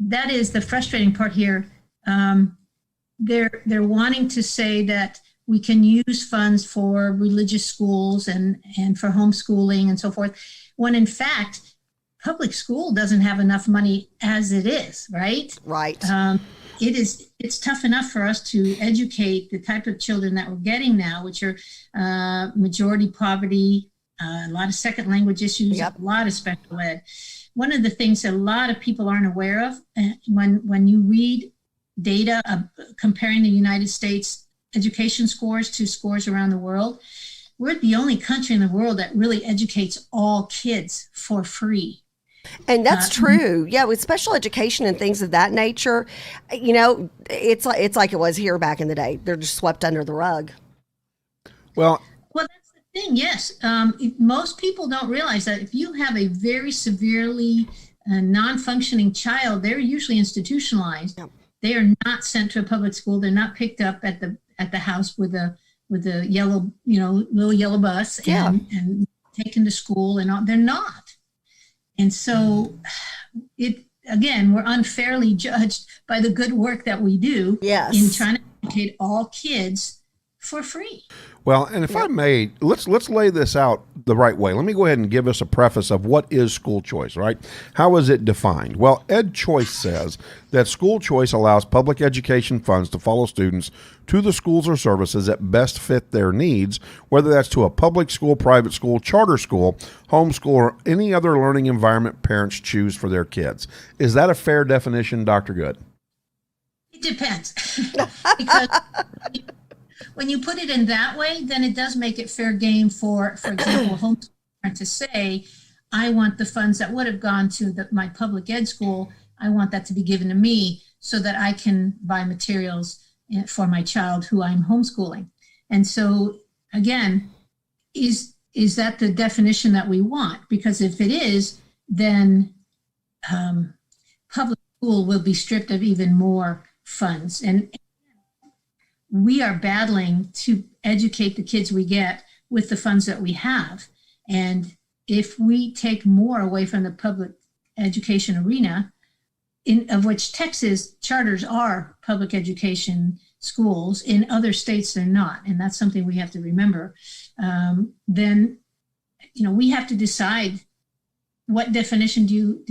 that is the frustrating part here. They're wanting to say that we can use funds for religious schools and for homeschooling and so forth, when in fact, public school doesn't have enough money as it is, right? Right. It's tough enough for us to educate the type of children that we're getting now, which are majority poverty, a lot of second language issues, Yep. a lot of special ed. One of the things that a lot of people aren't aware of, when you read data comparing the United States education scores to scores around the world, we're the only country in the world that really educates all kids for free. And that's true. Yeah, with special education and things of that nature, it's like it was here back in the day. They're just swept under the rug. Well, That's the thing. Yes, most people don't realize that if you have a very severely non-functioning child, they're usually institutionalized. Yep. They are not sent to a public school. They're not picked up at the house with a yellow, little yellow bus and taken to school and all. They're not. And so we're unfairly judged by the good work that we do Yes. in trying to educate all kids for free. well, and if I may, let's lay this out the right way. Let me go ahead and give us a preface of what is school choice, right? How is it defined? Well, Ed Choice says that school choice allows public education funds to follow students to the schools or services that best fit their needs, whether that's to a public school, private school, charter school, homeschool, or any other learning environment parents choose for their kids. Is that a fair definition, Dr. Good? It depends. Because when you put it in that way, then it does make it fair game for example, a homeschool parent to say, I want the funds that would have gone to my public ed school, I want that to be given to me so that I can buy materials for my child who I'm homeschooling. And so, again, is that the definition that we want? Because if it is, then public school will be stripped of even more funds. And we are battling to educate the kids we get with the funds that we have. And if we take more away from the public education arena, of which Texas charters are public education schools, in other states they're not, and that's something we have to remember, then we have to decide what definition do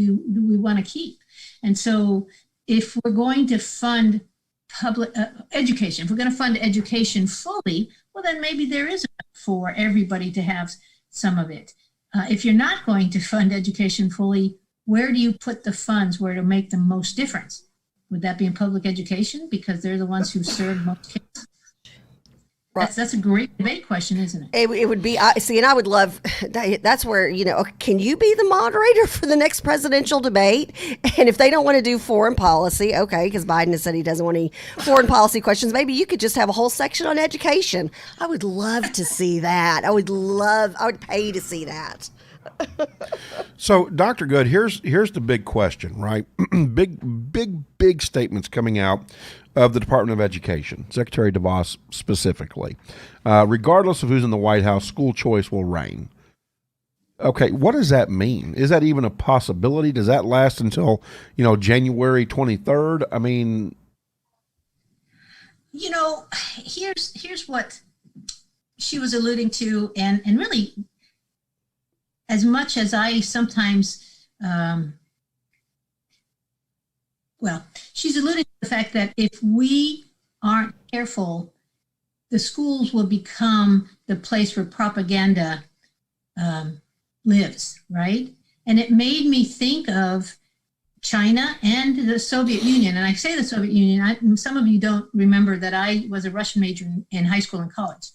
we want to keep. And so if we're going to fund public education, if we're going to fund education fully, well, then maybe there is enough for everybody to have some of it. If you're not going to fund education fully, where do you put the funds where it'll make the most difference? Would that be in public education? Because they're the ones who serve most kids. That's a great debate question, isn't it? It would be, and I would love, that's where, can you be the moderator for the next presidential debate? And if they don't want to do foreign policy, okay, because Biden has said he doesn't want any foreign policy questions, maybe you could just have a whole section on education. I would love to see that. I would pay to see that. So, Dr. Good, here's the big question, right? big statements coming out of the Department of Education, Secretary DeVos specifically. Regardless of who's in the White House, school choice will reign. Okay, what does that mean? Is that even a possibility? Does that last until, January 23rd? I mean, here's what she was alluding to, and really, as much as I sometimes, she's alluding to the fact that if we aren't careful, the schools will become the place where propaganda lives, right? And it made me think of China and the Soviet Union. And I say the Soviet Union, some of you don't remember that I was a Russian major in high school and college.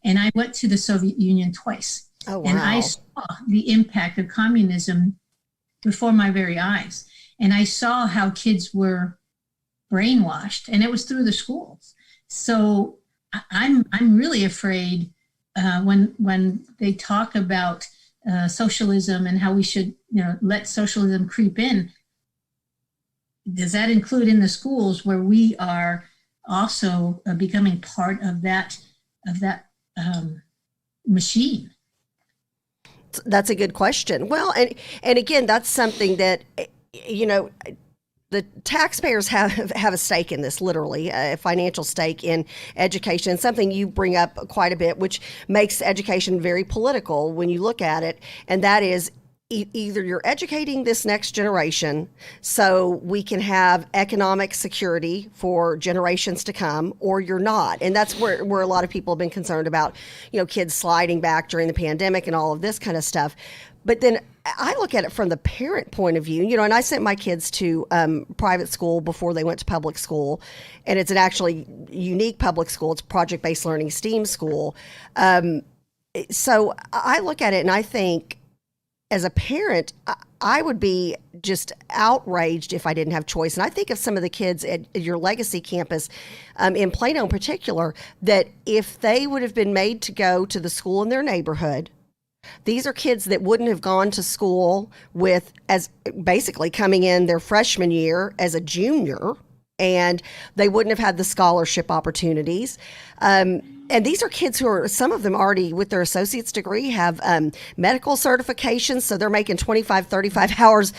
And I went to the Soviet Union twice. Oh, wow. And I saw the impact of communism before my very eyes. And I saw how kids were brainwashed, and it was through the schools. So I'm really afraid when they talk about socialism and how we should let socialism creep in. Does that include in the schools where we are also becoming part of that machine? That's a good question. Well, and again, that's something that, the taxpayers have a stake in this, literally a financial stake in education. Something you bring up quite a bit, which makes education very political when you look at it, and that is either you're educating this next generation so we can have economic security for generations to come, or you're not. And that's where a lot of people have been concerned about, kids sliding back during the pandemic and all of this kind of stuff. But then I look at it from the parent point of view, and I sent my kids to private school before they went to public school. And it's an actually unique public school. It's project-based learning STEAM school. So I look at it and I think, as a parent, I would be just outraged if I didn't have choice. And I think of some of the kids at your Legacy campus, in Plano in particular, that if they would have been made to go to the school in their neighborhood, these are kids that wouldn't have gone to school with, as basically coming in their freshman year as a junior, and they wouldn't have had the scholarship opportunities. And these are kids who are, some of them already with their associate's degree have medical certifications. So they're making 25, 35 hours,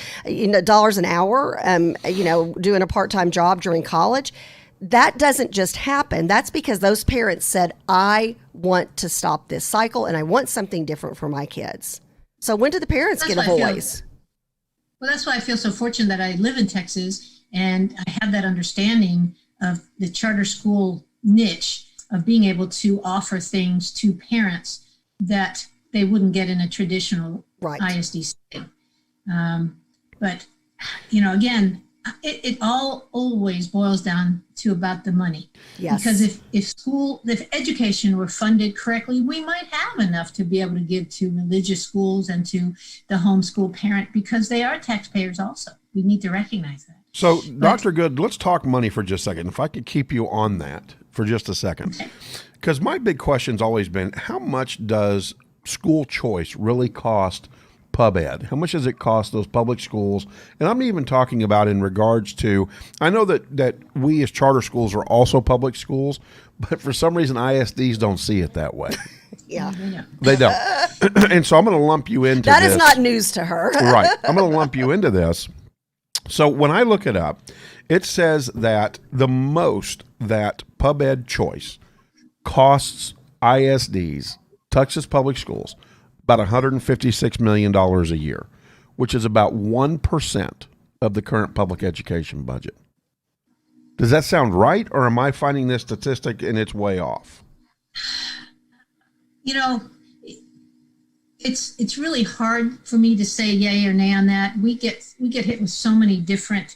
dollars an hour, doing a part-time job during college. That doesn't just happen. That's because those parents said, I want to stop this cycle and I want something different for my kids. So when do the parents get a voice? Well, that's why I feel so fortunate that I live in Texas and I have that understanding of the charter school niche, of being able to offer things to parents that they wouldn't get in a traditional ISD setting. But, again, it all always boils down to about the money. Yes. Because if education were funded correctly, we might have enough to be able to give to religious schools and to the homeschool parent, because they are taxpayers also. We need to recognize that. So, Dr. Good, let's talk money for just a second. If I could keep you on that for just a second. Because my big question's always been, how much does school choice really cost pub ed? How much does it cost those public schools? And I'm even talking about in regards to, I know that we as charter schools are also public schools, but for some reason ISDs don't see it that way. Yeah. They don't. And so I'm going to lump you into that this. That is not news to her. Right. I'm going to lump you into this. So when I look it up, it says that the most that pub ed choice costs ISDs, Texas public schools, about $156 million a year, which is about 1% of the current public education budget. Does that sound right, or am I finding this statistic and it's way off? It's really hard for me to say yay or nay on that. We get hit with so many different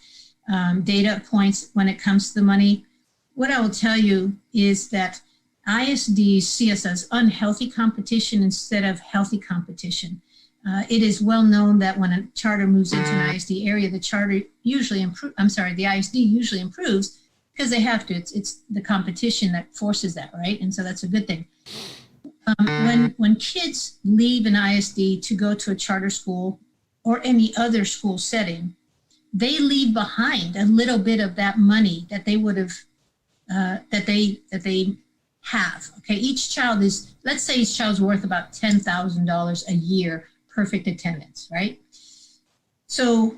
data points when it comes to the money. What I will tell you is that ISDs see us as unhealthy competition instead of healthy competition. It is well known that when a charter moves into an ISD area, the ISD usually improves because they have to. It's the competition that forces that, right? And so that's a good thing. When kids leave an ISD to go to a charter school or any other school setting, they leave behind a little bit of that money that they would have, that they have. Okay, each child is, let's say each child's worth about $10,000 a year, perfect attendance, right? So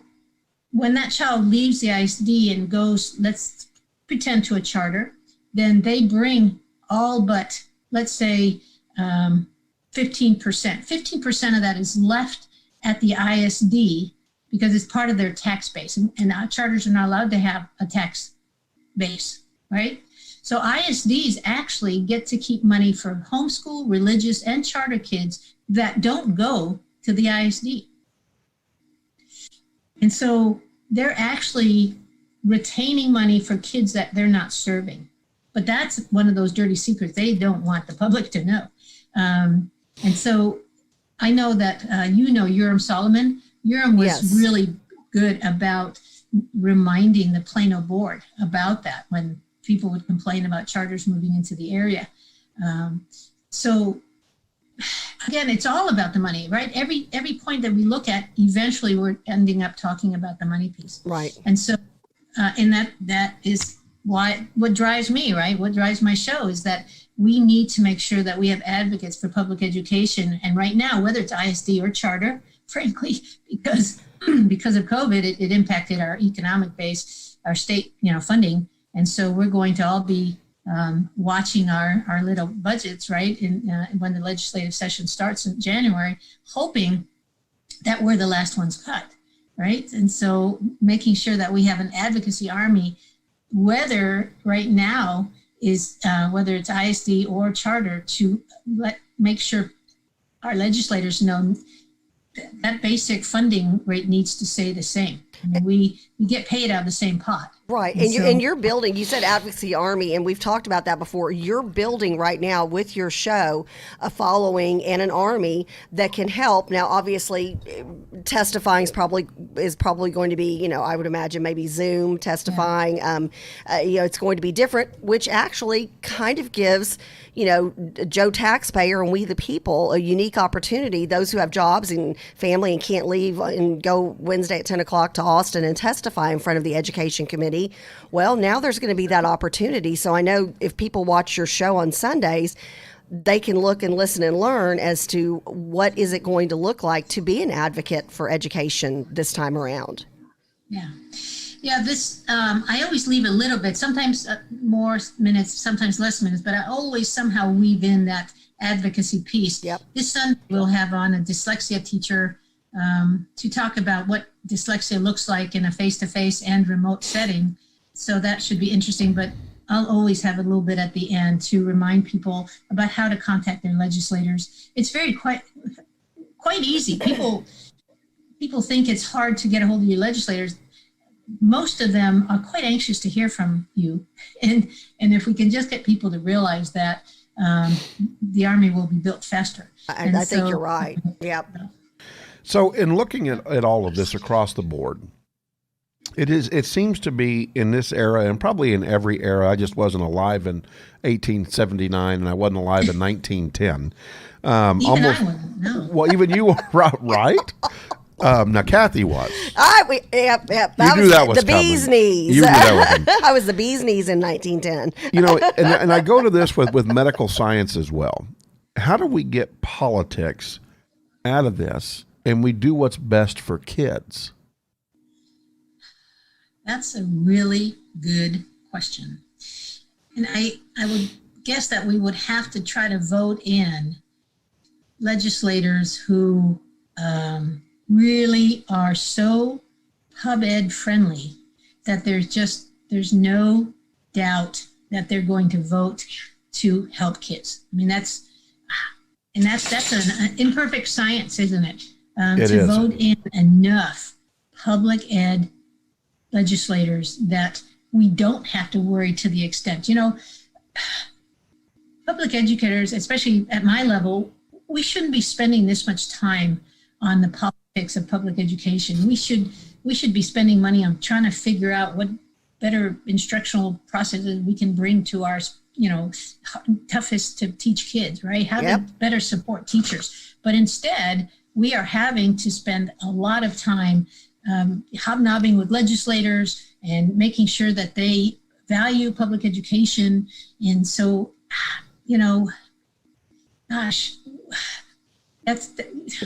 when that child leaves the ISD and goes, let's pretend, to a charter, then they bring all but, let's say, 15%. 15% of that is left at the ISD because it's part of their tax base. And our charters are not allowed to have a tax base, right? So ISDs actually get to keep money for homeschool, religious, and charter kids that don't go to the ISD. And so they're actually retaining money for kids that they're not serving. But that's one of those dirty secrets they don't want the public to know. And so I know that Urim Solomon. Urim was really good about reminding the Plano board about that when people would complain about charters moving into the area. So again, it's all about the money, right? Every point that we look at, eventually we're ending up talking about the money piece. Right. And so, and that is what drives me, right? What drives my show is that we need to make sure that we have advocates for public education. And right now, whether it's ISD or charter, frankly, because of COVID, it impacted our economic base, our state, funding. And so we're going to all be watching our little budgets, right? When the legislative session starts in January, hoping that we're the last ones cut, right? And so making sure that we have an advocacy army, whether right now is whether it's ISD or charter, to make sure our legislators know that basic funding rate needs to stay the same. I mean, we get paid out of the same pot. Right. And you're building, you said advocacy army, and we've talked about that before. You're building right now with your show a following and an army that can help. Now, obviously, testifying is probably going to be, I would imagine maybe Zoom testifying. Yeah. It's going to be different, which actually kind of gives, Joe taxpayer and we the people a unique opportunity. Those who have jobs and family and can't leave and go Wednesday at 10 o'clock to Austin and testify in front of the Education Committee. Well, now there's going to be that opportunity. So I know if people watch your show on Sundays, they can look and listen and learn as to what is it going to look like to be an advocate for education this time around. Yeah, this, I always leave a little bit, sometimes more minutes, sometimes less minutes, but I always somehow weave in that advocacy piece. Yep. This Sunday, we'll have on a dyslexia teacher to talk about what dyslexia looks like in a face-to-face and remote setting. So that should be interesting, but I'll always have a little bit at the end to remind people about how to contact their legislators. It's quite easy. People think it's hard to get a hold of your legislators. Most of them are quite anxious to hear from you. And if we can just get people to realize that, the army will be built faster. I think you're right. Yep. So in looking at all of this across the board, it seems to be in this era, and probably in every era. I just wasn't alive in 1879 and I wasn't alive in 1910. I wouldn't, no. Well, even you were, right? Now, Kathy was. Yep. You knew that was the bee's coming. knees. You knew that was coming. I was the bee's knees in 1910. And I go to this with medical science as well. How do we get politics out of this and we do what's best for kids? That's a really good question. And I would guess that we would have to try to vote in legislators who really are so pub ed friendly that there's no doubt that they're going to vote to help kids. I mean, that's an imperfect science, isn't it? It to is. Vote in enough public ed legislators that we don't have to worry to the extent, public educators, especially at my level, we shouldn't be spending this much time on the politics of public education. We should be spending money on trying to figure out what better instructional processes we can bring to our, toughest to teach kids, right? How to better support teachers. But instead, we are having to spend a lot of time hobnobbing with legislators and making sure that they value public education. And so, gosh, that's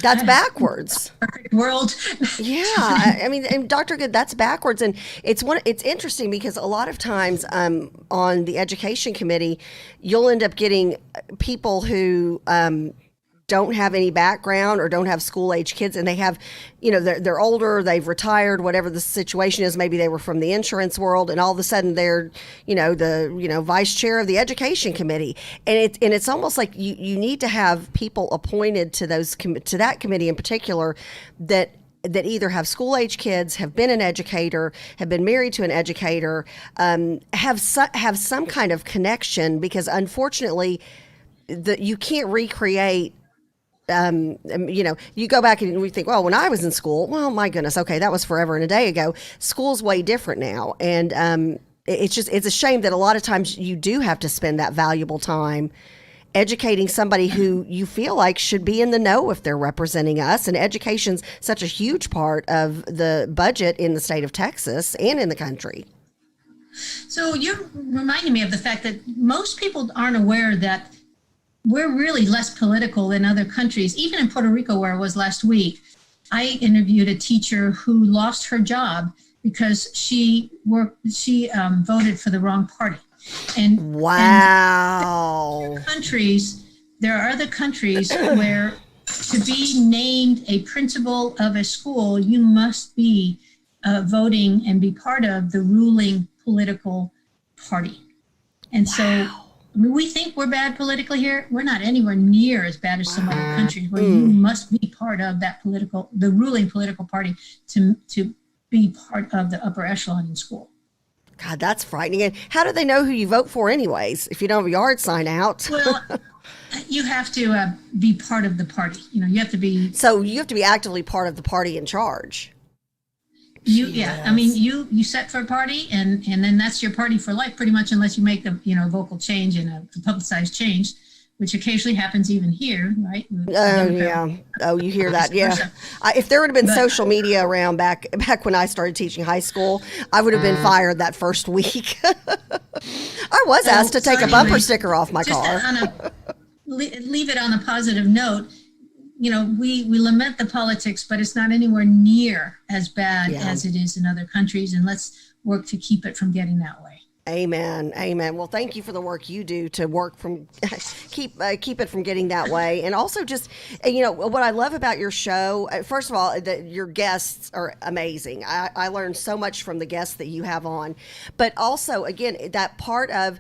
backwards. Perfect world. Yeah, I mean, and Dr. Good, that's backwards, and it's interesting because a lot of times on the education committee, you'll end up getting people who don't have any background or don't have school age kids, and they have, they're older, they've retired, whatever the situation is. Maybe they were from the insurance world, and all of a sudden they're, the vice chair of the education committee, and it's almost like you need to have people appointed to to that committee in particular that either have school age kids, have been an educator, have been married to an educator, have some kind of connection, because unfortunately, you can't recreate. You go back and we think, well, when I was in school, well, my goodness, okay, that was forever and a day ago. School's way different now. And it's a shame that a lot of times you do have to spend that valuable time educating somebody who you feel like should be in the know if they're representing us. And education's such a huge part of the budget in the state of Texas and in the country. So you're reminding me of the fact that most people aren't aware that we're really less political than other countries. Even in Puerto Rico, where I was last week, I interviewed a teacher who lost her job because she voted for the wrong party. And wow. There are other countries where to be named a principal of a school, you must be voting and be part of the ruling political party. And so we think we're bad politically here. We're not anywhere near as bad as some other countries where you must be part of the ruling political party to be part of the upper echelon in school. God, that's frightening. And how do they know who you vote for anyways, if you don't have a yard sign out? Well, you have to be part of the party. You have to be. So you have to be actively part of the party in charge. Yeah. I mean, you set for a party, and then that's your party for life, pretty much, unless you make a vocal change and a publicized change, which occasionally happens even here, right? Oh yeah. Oh, you hear that? Yeah. If there would have been social media around back when I started teaching high school, I would have been fired that first week. I was asked to take a bumper sticker off my car. Leave it on a positive note. We lament the politics, but it's not anywhere near as bad as it is in other countries. And let's work to keep it from getting that way. Amen. Amen. Well, thank you for the work you do to work from keep it from getting that way. And also just, what I love about your show, first of all, your guests are amazing. I learned so much from the guests that you have on, but also, again, that part of,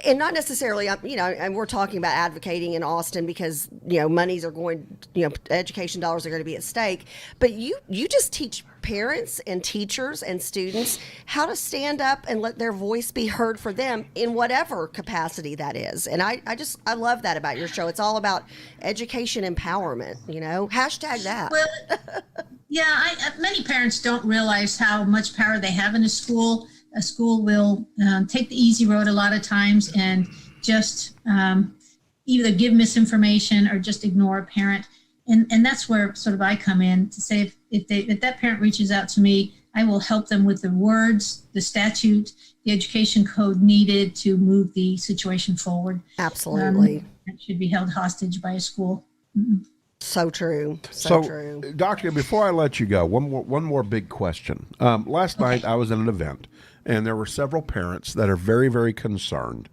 and not necessarily, and we're talking about advocating in Austin because, monies are going, education dollars are going to be at stake. But you just teach parents and teachers and students how to stand up and let their voice be heard for them in whatever capacity that is. And I love that about your show. It's all about education empowerment, hashtag that. Well, yeah, many parents don't realize how much power they have in a school. A school will take the easy road a lot of times and just either give misinformation or just ignore a parent. And that's where sort of I come in to say if that parent reaches out to me, I will help them with the words, the statute, the education code needed to move the situation forward. Absolutely. It should be held hostage by a school. So true. So true. Doctor, before I let you go, one more big question. Last night I was at an event, and there were several parents that are very, very concerned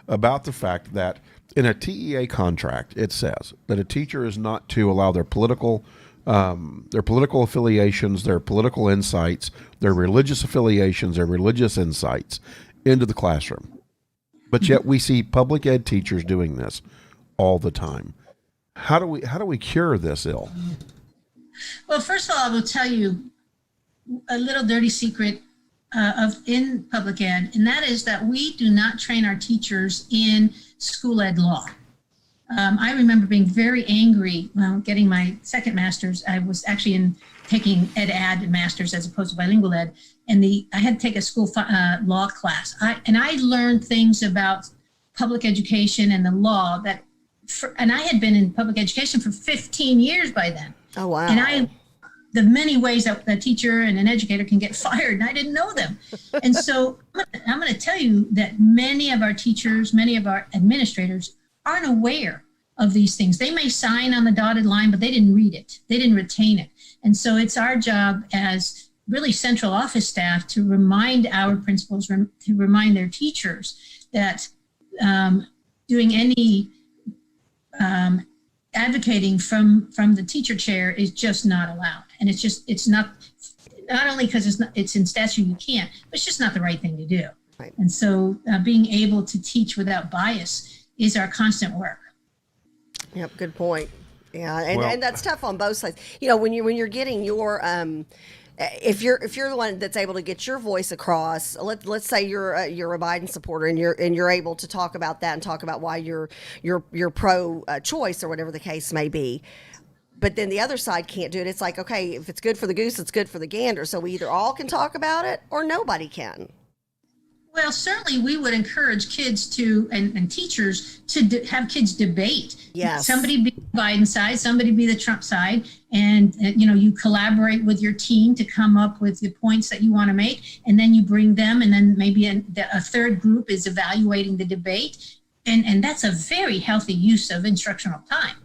about the fact that in a TEA contract, it says that a teacher is not to allow their political affiliations, their political insights, their religious affiliations, their religious insights into the classroom. But yet we see public ed teachers doing this all the time. How do we cure this ill? Well, first of all, I will tell you a little dirty secret in public ed, and that is that we do not train our teachers in school ed law. I remember being very angry when getting my second master's. I was actually taking ed master's as opposed to bilingual ed, and I had to take a school law class. I learned things about public education and the law and I had been in public education for 15 years by then. Oh, wow. And the many ways that a teacher and an educator can get fired, and I didn't know them. And so I'm going to tell you that many of our teachers, many of our administrators aren't aware of these things. They may sign on the dotted line, but they didn't read it. They didn't retain it. And so it's our job as really central office staff to remind our principals, to remind their teachers that doing any advocating from the teacher chair is just not allowed. And it's not only because it's in statute you can't, but it's just not the right thing to do. Right. And so being able to teach without bias is our constant work. Yep, good point. Yeah, and that's tough on both sides. When you're getting your if you're the one that's able to get your voice across, let's say you're a Biden supporter and you're able to talk about that and talk about why you're pro choice or whatever the case may be. But then the other side can't do it. It's like, okay, if it's good for the goose, it's good for the gander. So we either all can talk about it or nobody can. Well, certainly we would encourage kids and teachers to have kids debate. Yes. Somebody be the Biden side, somebody be the Trump side, and you collaborate with your team to come up with the points that you want to make, and then you bring them, and then maybe a third group is evaluating the debate, and that's a very healthy use of instructional time.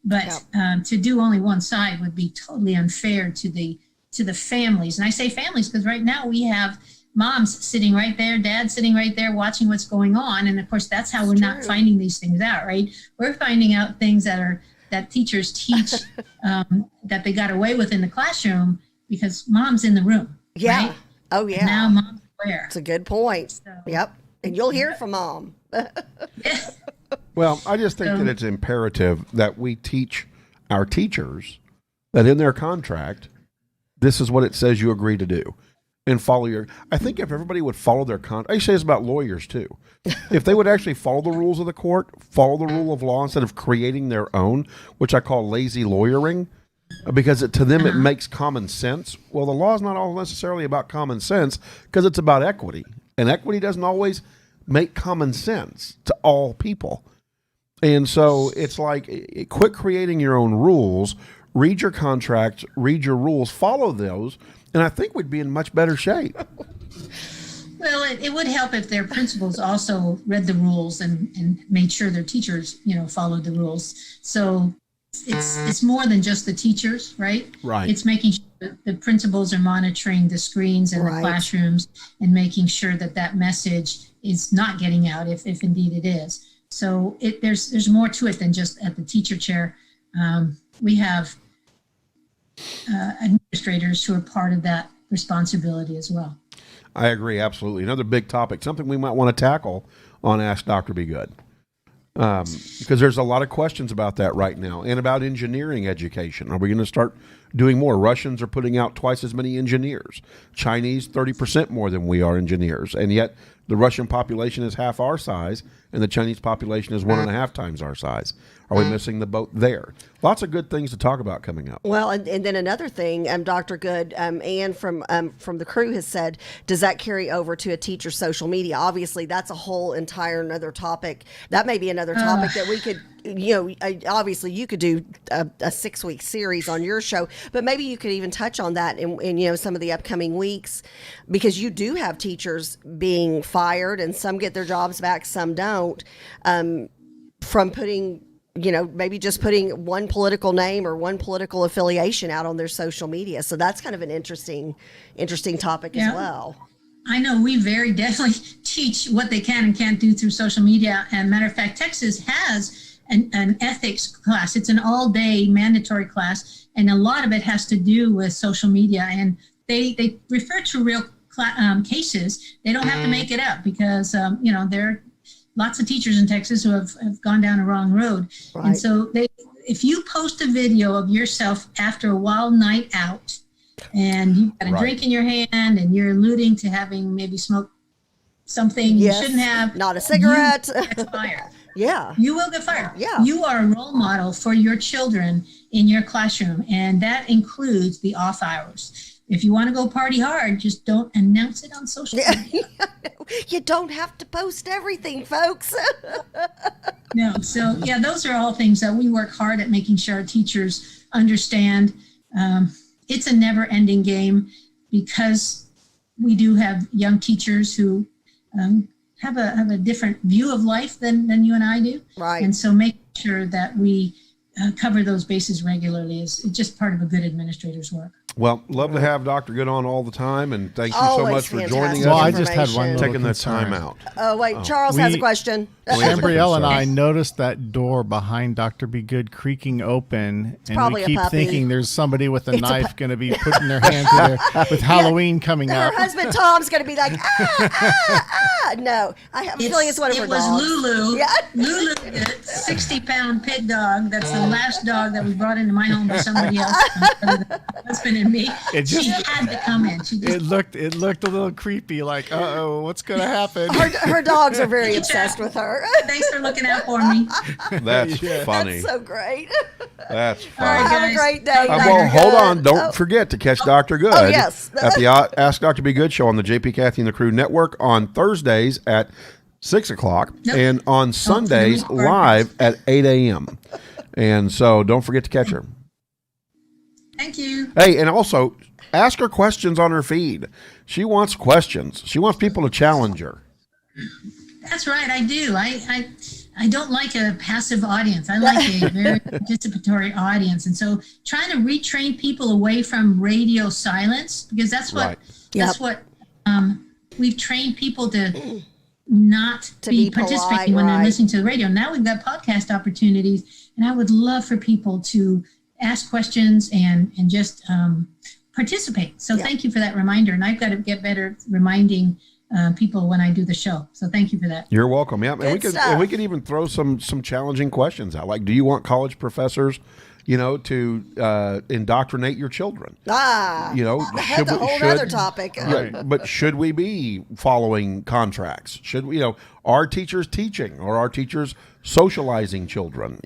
But to do only one side would be totally unfair to the families. And I say families because right now we have moms sitting right there, dad sitting right there watching what's going on. And of course, that's how we're not finding these things out, right? We're finding out things that teachers teach that they got away with in the classroom because mom's in the room. Yeah. Right? Oh, yeah. Now mom's aware. It's a good point. So, Yep. And you'll hear from mom. Well, I just think that it's imperative that we teach our teachers that in their contract, this is what it says you agree to do. And follow your. I think if everybody would follow their contract, I say this about lawyers too. If they would actually follow the rules of the court, follow the rule of law instead of creating their own, which I call lazy lawyering, because to them it makes common sense. Well, the law is not all necessarily about common sense because it's about equity, and equity doesn't always make common sense to all people. And so it's like, quit creating your own rules. Read your contracts, read your rules, follow those. And I think we'd be in much better shape. Well, it would help if their principals also read the rules and made sure their teachers, followed the rules. So it's more than just the teachers, right? Right. It's making sure that the principals are monitoring the screens in the classrooms and making sure that message is not getting out, if indeed it is. So there's more to it than just at the teacher chair. We have administrators who are part of that responsibility as well. I agree, absolutely. Another big topic, something we might want to tackle on Ask Dr. Be Good. Because there's a lot of questions about that right now, and about engineering education. Are we going to start doing more? Russians are putting out twice as many engineers. Chinese, 30% more than we are engineers. And yet the Russian population is half our size, and the Chinese population is 1.5 times our size. Are we missing the boat there? Lots of good things to talk about coming up. Well, and then another thing, Dr. Good, Ann from the crew has said, does that carry over to a teacher's social media? Obviously, that's a whole entire another topic. That may be another topic that we could, obviously you could do a 6-week series on your show, but maybe you could even touch on that in some of the upcoming weeks, because you do have teachers being fired, and some get their jobs back, some don't, from putting, maybe just putting one political name or one political affiliation out on their social media. So that's kind of an interesting topic as well. I know we very definitely teach what they can and can't do through social media. And matter of fact, Texas has an ethics class. It's an all-day mandatory class, and a lot of it has to do with social media. And they refer to real cases. They don't have to make it up because, there are lots of teachers in Texas who have gone down a wrong road. Right. And so if you post a video of yourself after a wild night out and you've got a drink in your hand and you're alluding to having maybe smoked something you shouldn't have. Not a cigarette. You will get fired. Yeah. You will get fired. Yeah. You are a role model for your children in your classroom, and that includes the off hours. If you want to go party hard, just don't announce it on social media. You don't have to post everything, folks. No. So, those are all things that we work hard at making sure our teachers understand. It's a never-ending game because we do have young teachers who have a different view of life than you and I do. Right. And so making sure that we cover those bases regularly is just part of a good administrator's work. Well, love to have Dr. Good on all the time, and thank you so Always much for fantastic joining us. Well, I just had one little taking the concern. time out. Oh, wait, Charles has a question. Ambrielle and I noticed that door behind Dr. Be Good creaking open, and probably we a keep puppy. thinking there's somebody with a knife going to be putting their hand in there with Halloween coming Her up. husband Tom's going to be like, No, I have a feeling it's one of her dogs. It was Lulu. Yeah. Lulu, the 60-pound pit dog. That's the last dog that was brought into my home by somebody else, my husband and me. She had to come in. It looked a little creepy, like, uh-oh, what's going to happen? Her dogs are very obsessed with her. Thanks for looking out for me. That's funny. That's so great. That's All right, funny. Have a guys. great day. Well, Dr. hold Good. on. Don't forget to catch Dr. Good yes. at the Ask Dr. Be Good show on the JP Kathy and the Crew Network on Thursdays at 6 o'clock and on Sundays live at 8 a.m. And so don't forget to catch her. Thank you. Hey, and also ask her questions on her feed. She wants questions. She wants people to challenge her. That's right. I do. I don't like a passive audience. I like a very participatory audience. And so trying to retrain people away from radio silence, because that's what, Right. that's what we've trained people to not To be be polite, participating when they're right. listening to the radio. Now we've got podcast opportunities, and I would love for people to ask questions and just participate. So thank you for that reminder. And I've got to get better reminding people when I do the show. So thank you for that. You're welcome. Yeah, and Good we could stuff. and we could even throw some challenging questions out. Like, do you want college professors, to indoctrinate your children? That's a whole other topic. Yeah, but should we be following contracts? Should we, are teachers teaching, or are teachers socializing children?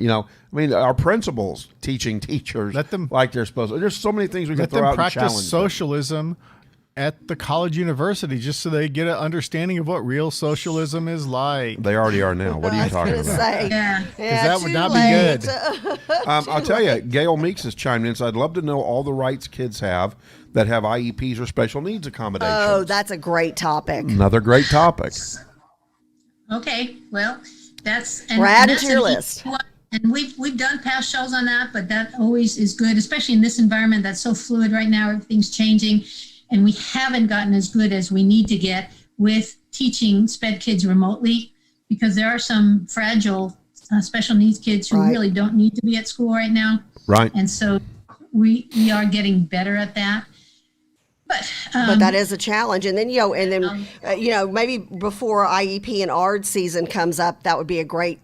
Our principals teaching teachers Let them- like they're supposed to. There's so many things we can Let throw them out and practice challenge them. socialism at the college university just so they get an understanding of what real socialism is like. They already are now. What are you talking I was about? gonna say, Yeah. that would too not be late. good. I'll tell you, Gail Meeks has chimed in. So I'd love to know all the rights kids have that have IEPs or special needs accommodations. Oh, that's a great topic. Another great topic. Okay, well, that's We're adding that's to your an easy list. one. And we've done past shows on that, but that always is good, especially in this environment that's so fluid right now. Everything's changing, and we haven't gotten as good as we need to get with teaching SPED kids remotely, because there are some fragile special needs kids who Right. really don't need to be at school right now. Right. And so we are getting better at that. But that is a challenge. And then, maybe before IEP and ARD season comes up, that would be a great,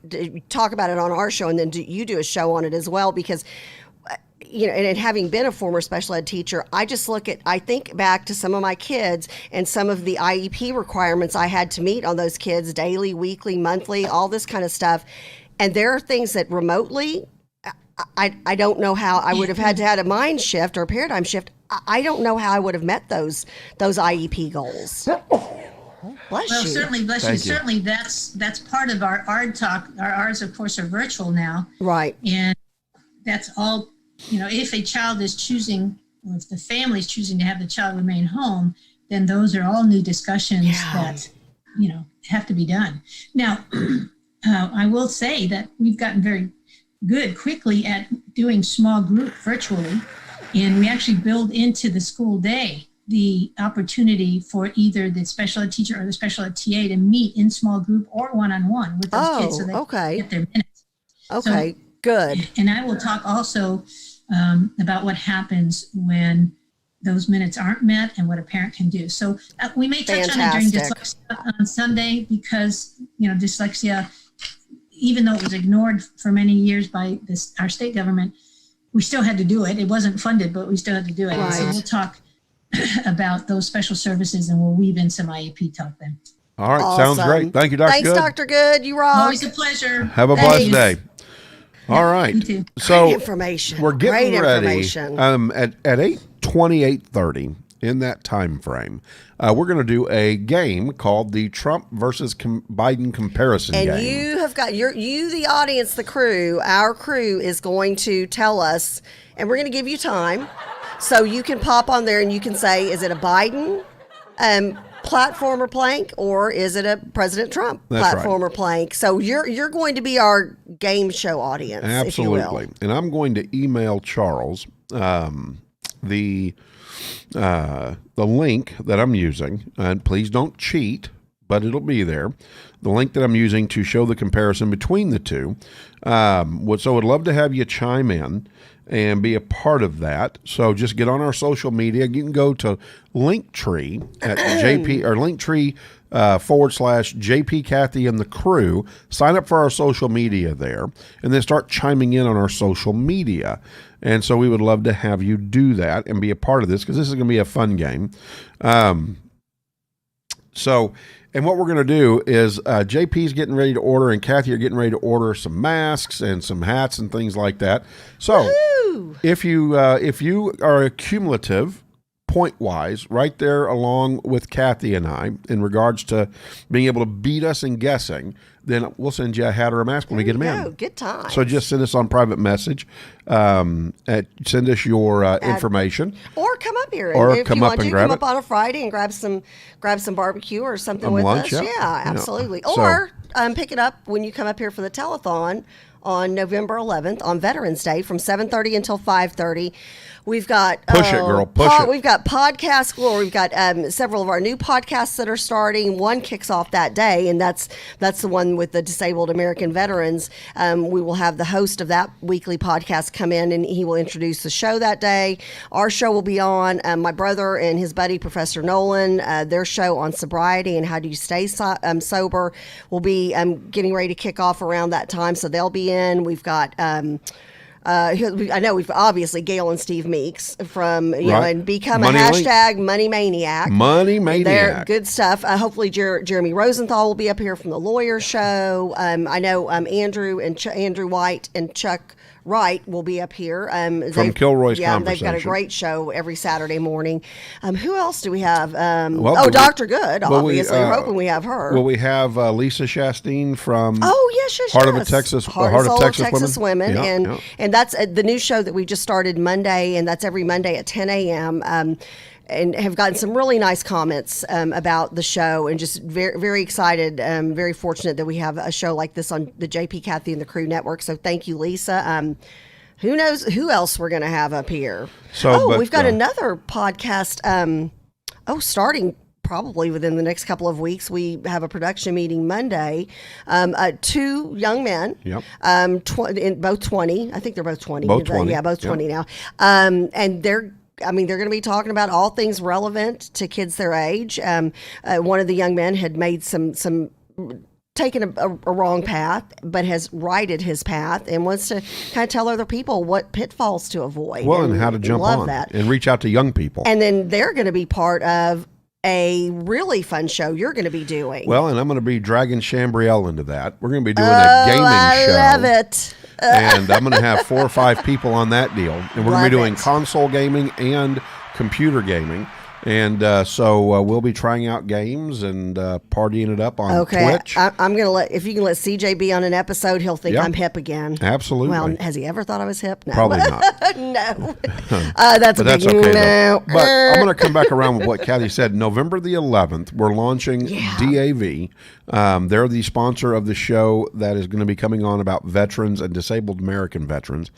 talk about it on our show. And then you do a show on it as well, because, and having been a former special ed teacher, I think back to some of my kids and some of the IEP requirements I had to meet on those kids daily, weekly, monthly, all this kind of stuff. And there are things that remotely, I don't know how I would have had a mind shift or a paradigm shift. I don't know how I would have met those IEP goals. Bless Well, you. certainly, bless Thank you. you. Certainly, that's part of our ARD talk. Our ARDs, of course, are virtual now. Right. And that's all, if a child is choosing, or if the family is choosing to have the child remain home, then those are all new discussions that, have to be done. Now, I will say that we've gotten very good quickly at doing small group virtually. And we actually build into the school day the opportunity for either the special ed teacher or the special ed TA to meet in small group or one-on-one with those kids so they okay. can get their minutes. Okay, good. And I will talk also about what happens when those minutes aren't met and what a parent can do. So we may touch on it during Fantastic. dyslexia on Sunday, because dyslexia, even though it was ignored for many years by our state government, we still had to do it. It wasn't funded, but we still had to do it. And so Right. we'll talk about those special services, and we'll weave in some IEP talk then. All right. Sounds Awesome. great. Thank you, Dr. Thanks, Good. Dr. Good. You rock. Always a pleasure. Have a Thank blessed you. day. All right. You too. So Great information. we're getting Great ready information. at 8:20, 8:30 in that time frame. We're going to do a game called the Trump versus Biden comparison And game. you have got the audience, the crew, our crew is going to tell us, and we're going to give you time. So you can pop on there and you can say, is it a Biden platform or plank, or is it a President Trump That's platform or plank? So you're going to be our game show audience, if you will. Absolutely. And I'm going to email Charles the link that I'm using, and please don't cheat, but it'll be there. The link that I'm using to show the comparison between the two. So I'd love to have you chime in and be a part of that. So just get on our social media. You can go to Linktree at JP or Linktree / JP Kathy and the crew. Sign up for our social media there, and then start chiming in on our social media. And so we would love to have you do that and be a part of this, because this is going to be a fun game. And what we're going to do is JP's getting ready to order, and Kathy are getting ready to order some masks and some hats and things like that. So if you are a cumulative point-wise right there along with Kathy and I in regards to being able to beat us in guessing, then we'll send you a hat or a mask when we get them in. Good time. So just send us on private message. Send us your information. Or come up here. Or if come you up want and to, grab come it. up on a Friday and grab some barbecue or something Some with lunch, us. yeah. Yeah, absolutely. So- Or pick it up when you come up here for the telethon on November 11th on Veterans Day from 7:30 until 5:30. We've got Push it, girl. Push it. We've got podcast galore. We've got several of our new podcasts that are starting. One kicks off that day, and that's the one with the disabled American veterans. We will have the host of that weekly podcast come in, and he will introduce the show that day. Our show will be on. My brother and his buddy Professor Nolan, their show on sobriety and how do you stay sober, will be getting ready to kick off around that time. So they'll be in. We've got. I know we've obviously Gail and Steve Meeks from you know Right. and become Money a Link. hashtag Money Maniac. Money They're Maniac. good stuff. Hopefully, Jeremy Rosenthal will be up here from the Lawyer Show. I know Andrew and Andrew White and Chuck Wright will be up here. From Kilroy's yeah, they've got a Conversation. great show every Saturday morning. Who else do we have? Well, we- Dr. Good. well, we, Obviously, we're hoping we have her. Well, we have Lisa Chastain from Yes, Heart of a yes. Texas- Heart Heart of Soul Texas Women, Yeah, and yeah. and that's the new show that we just started Monday, and that's every Monday at 10 a.m. And have gotten some really nice comments about the show, and just very very excited, very fortunate that we have a show like this on the JP Kathy and the Crew Network. So thank you, Lisa. Who knows who else we're going to have up here? So, but, We've got another podcast. Starting probably within the next couple of weeks, we have a production meeting Monday. Two young men, Yep. both 20. I think they're both 20. Both 20, Yeah, both yep. 20 now. And they're going to be talking about all things relevant to kids their age. One of the young men had made some taken a wrong path, but has righted his path and wants to kind of tell other people what pitfalls to avoid. Well, and how to jump love on that. and reach out to young people. And then they're going to be part of a really fun show you're going to be doing. Well, and I'm going to be dragging Chambrielle into that. We're going to be doing a gaming show. I love it. And I'm going to have 4 or 5 people on that deal. And we're going to be Love doing it. console gaming and computer gaming. And so we'll be trying out games and partying it up on Okay, Twitch. I'm going to if you can let CJ be on an episode, he'll think Yeah. I'm hip again. Absolutely. Well, has he ever thought I was hip? No. Probably not. No. That's a But that's big okay, no. though. But I'm going to come back around with what Kathy said. November the 11th, we're launching DAV. They're the sponsor of the show that is going to be coming on about veterans and disabled American veterans.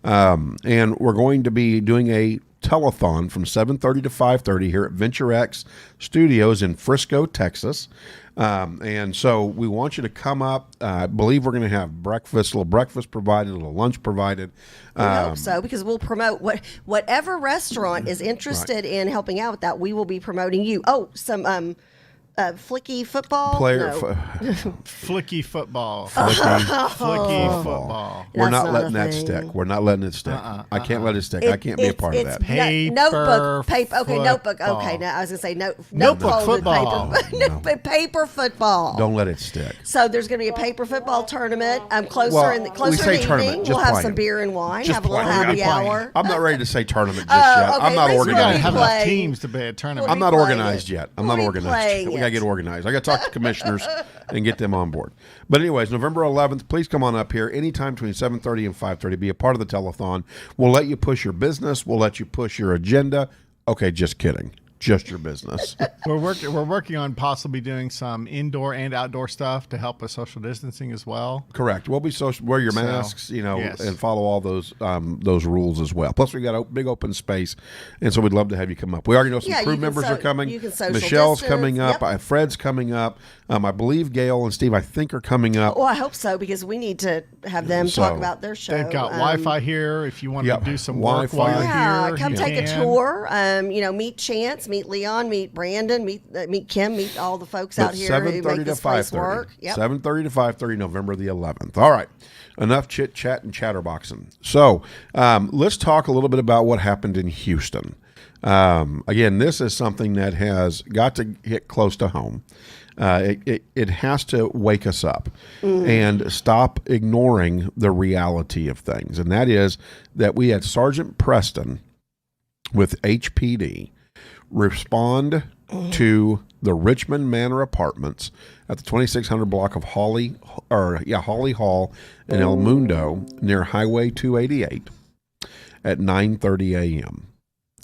And we're going to be doing a telethon from 7:30 to 5:30 here at Venture X Studios in Frisco, Texas. And so we want you to come up. I believe we're going to have breakfast, a little breakfast provided, a little lunch provided. I hope so, because we'll promote whatever restaurant is interested in helping out with that. We will be promoting you. Oh, some flicky football Player, No. Flicky football. Flicky. Flicky football. We're That's not not a letting that thing. stick. We're not letting it stick. I can't let it stick. I can't be a part of that. Notebook, paper. Okay, notebook. football. Okay, now I was gonna say Notebook folded football. paper, paper football. Don't let it stick. So there's going to be a paper football tournament. Closer Well, in the we closer say in the tournament, evening. just We'll have playing. some beer and wine. Just Have a little playing. happy Playing. hour. I'm not ready to say tournament just yet. okay, I'm not at least we're We gotta Be organized. have yet. enough playing. teams to be a tournament. I'm not playing organized it. yet. I'm We'll not be organized. playing We got to it. get organized. I got to talk to commissioners and get them on board. But anyways, November 11th, please come on up here anytime between 7:30 and 5:30. Be a part of the telethon. We'll let you push your business. We'll let you push your agenda. Okay, just kidding. Just your business. We're working on possibly doing some indoor and outdoor stuff to help with social distancing as well. Correct. We'll be social. Wear your So, masks, yes. and follow all those rules as well. Plus, we got a big open space, and so we'd love to have you come up. We already know some Yeah, you crew can members are coming. you can social Michelle's distance. coming up. Yep. Fred's coming up. I believe Gail and Steve, I think, are coming up. Well, I hope so, because we need to have them So, talk about their show. They've got Wi-Fi here. If you want Yep, to do some work Wi-Fi. while you're Yeah, here, come you take a can. tour. Meet Chance, meet Leon, meet Brandon, meet Kim, meet all the folks out here who 7:30 make to this place 5:30. work. Yep. 7:30 to 5:30, November the 11th. All right. Enough chit chat and chatterboxing. So let's talk a little bit about what happened in Houston. Again, this is something that has got to hit close to home. It has to wake us up and stop ignoring the reality of things. And that is that we had Sergeant Preston with HPD respond to the Richmond Manor Apartments at the 2600 block of Holly Hall in El Mundo near Highway 288 at 9:30 a.m.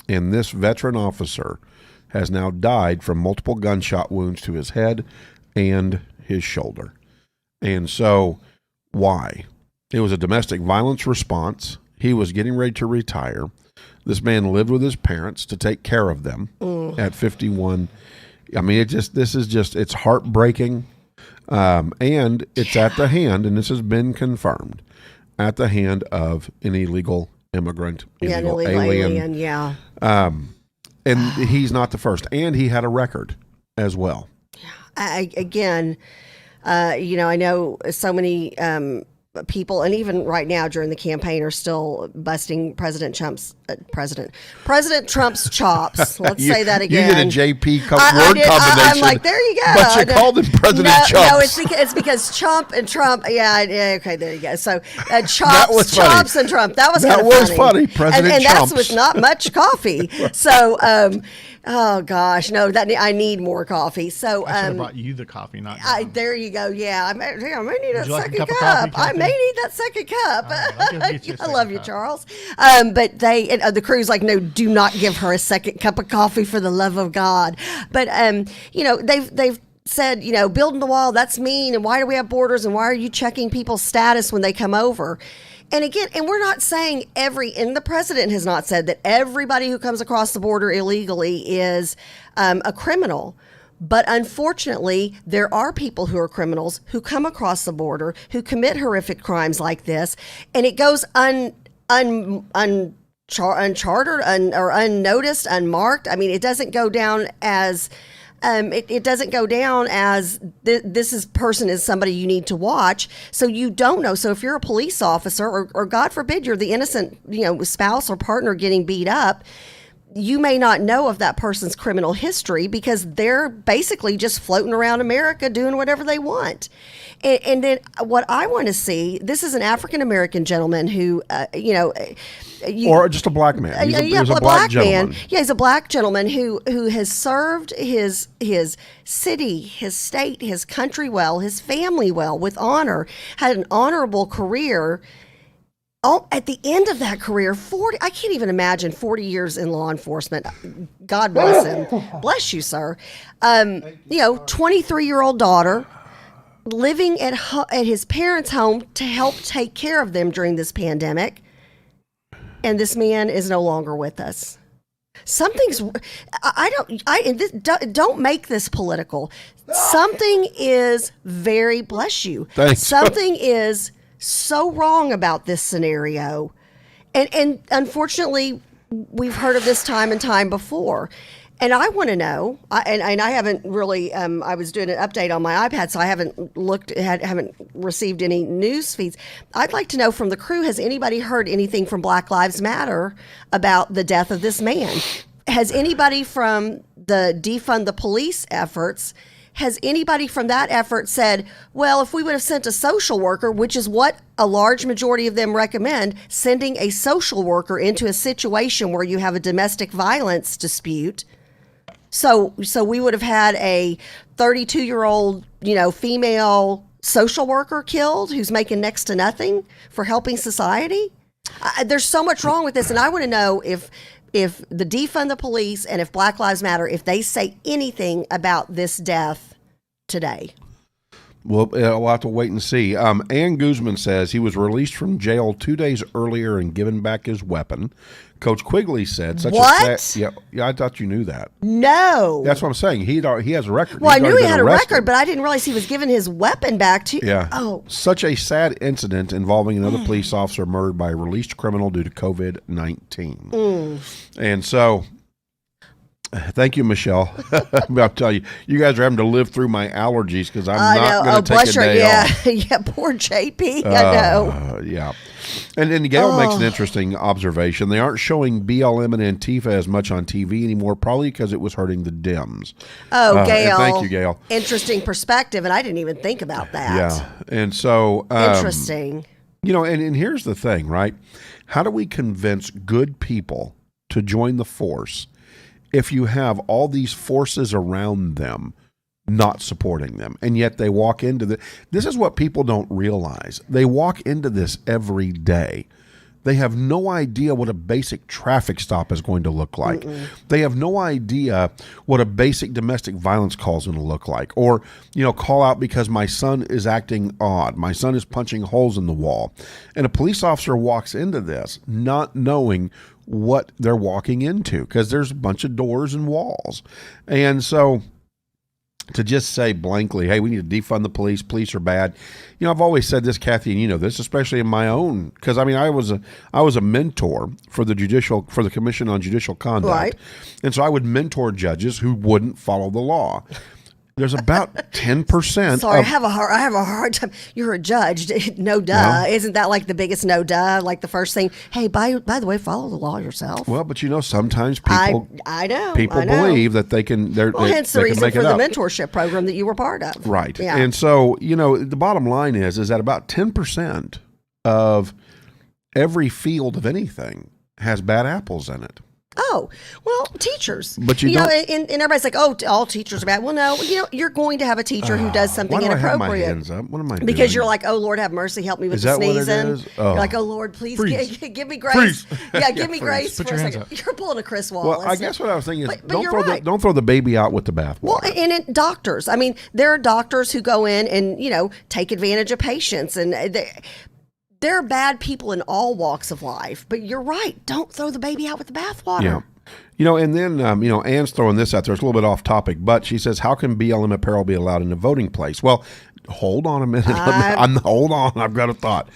And this veteran officer has now died from multiple gunshot wounds to his head and his shoulder. And so, why? It was a domestic violence response. He was getting ready to retire. This man lived with his parents to take care of them at 51. I mean, it's heartbreaking. And it's at the hand, and this has been confirmed, at the hand of an illegal immigrant, illegal alien. Yeah. And he's not the first. And he had a record as well. I know so many people, and even right now during the campaign, are still busting President Trump's chops. Let's say that again. You did a JP word combination. I'm like, there you go. But you called him President Chumps. No, it's because Chump and Trump. Yeah, okay, there you go. So chops and Trump. That was funny. President and Chumps. that's with not much coffee. So. Oh gosh, no! I need more coffee. So I should have brought you the coffee, not. There you go. Yeah, I may need a like second a cup of cup. coffee, I may need that second cup. I'll get you a I second love you, cup. Charles. But the crew's like, no, do not give her a second cup of coffee for the love of God. But they've said, building the wall, that's mean, and why do we have borders, and why are you checking people's status when they come over? And again, and we're not saying and the president has not said that everybody who comes across the border illegally is a criminal. But unfortunately, there are people who are criminals who come across the border, who commit horrific crimes like this, and it goes unchartered or unnoticed, unmarked. I mean, it doesn't go down as it doesn't go down as this person is somebody you need to watch. So you don't know. So if you're a police officer, or God forbid you're the innocent, spouse or partner getting beat up, you may not know of that person's criminal history because they're basically just floating around America doing whatever they want. And then what I want to see, this is an African-American gentleman who, or just a black man. He's a black gentleman. Yeah, he's a black gentleman who has served his city, his state, his country well, his family well, with honor, had an honorable career. At the end of that career, I can't even imagine 40 years in law enforcement. God bless him. Bless you, sir. 23-year-old daughter living at his parents' home to help take care of them during this pandemic. And this man is no longer with us. Don't make this political. Something is bless you. Thanks. Something is so wrong about this scenario. And unfortunately, we've heard of this time and time before. And I want to know, and I haven't really, I was doing an update on my iPad, so I haven't haven't received any news feeds. I'd like to know from the crew, has anybody heard anything from Black Lives Matter about the death of this man? Has anybody from the defund the police efforts, has anybody from that effort said, well, if we would have sent a social worker, which is what a large majority of them recommend, sending a social worker into a situation where you have a domestic violence dispute. So we would have had a 32-year-old, female social worker killed who's making next to nothing for helping society. There's so much wrong with this. And I want to know if the defund the police and if Black Lives Matter, if they say anything about this death today. Well, we'll have to wait and see. Ann Guzman says he was released from jail 2 days earlier and given back his weapon. Coach Quigley said, yeah, I thought you knew that. No. That's what I'm saying. He has a record. Well, I knew he had a record, but I didn't realize he was giving his weapon back to. Yeah. Oh. Such a sad incident involving another police officer murdered by a released criminal due to COVID-19. And so, thank you, Michelle. I'll tell you, you guys are having to live through my allergies because I'm not going to take a day off. Yeah, poor JP. I know. Yeah. And then Gail makes an interesting observation. They aren't showing BLM and Antifa as much on TV anymore, probably because it was hurting the Dems. Oh, Gail. Thank you, Gail. Interesting perspective, and I didn't even think about that. Yeah. And so... interesting. And here's the thing, right? How do we convince good people to join the force if you have all these forces around them not supporting them, and yet they walk into this is what people don't realize. They walk into this every day They have no idea what a basic traffic stop is going to look like. They have no idea what a basic domestic violence call is going to look like. Or, call out because my son is acting odd. My son is punching holes in the wall. And a police officer walks into this not knowing what they're walking into because there's a bunch of doors and walls. And so to just say blankly, hey, we need to defund the police are bad. I've always said this, Kathy, and you know this, especially in my own, because I was a mentor for the Commission on Judicial Conduct. Right. And so I would mentor judges who wouldn't follow the law. There's about 10%. Sorry, I have a hard time. You're a judge. No duh. Well, Isn't that like the biggest no duh? Like the first thing, hey, by the way, follow the law yourself. Well, but sometimes people I know. believe that they can Hence the they can reason make for it the up. mentorship program that you were part of. Right. Yeah. And so, the bottom line is that about 10% of every field of anything has bad apples in it. Oh, well, teachers. But you know, don't- and everybody's like, oh, all teachers are bad. Well, no, you're going to have a teacher who does something Why do I have inappropriate. my hands up? What am I doing? Because you're like, oh, Lord, have mercy, help me with Is the that what it sneezing. is? Oh. You're like, oh, Lord, please Freeze. give me grace. Freeze. Yeah, give me freeze. grace Put for your a hands second. up. You're pulling a Chris Wallace. Well, I guess what I was saying is But don't you're throw right. don't throw the baby out with the bathwater. Well, and doctors. I mean, there are doctors who go in and, take advantage of patients. And there are bad people in all walks of life. But you're right. Don't throw the baby out with the bathwater. Yeah. And then, Ann's throwing this out there. It's a little bit off topic, but she says, how can BLM apparel be allowed in the voting place? Well, hold on a minute. Hold on. I've got a thought.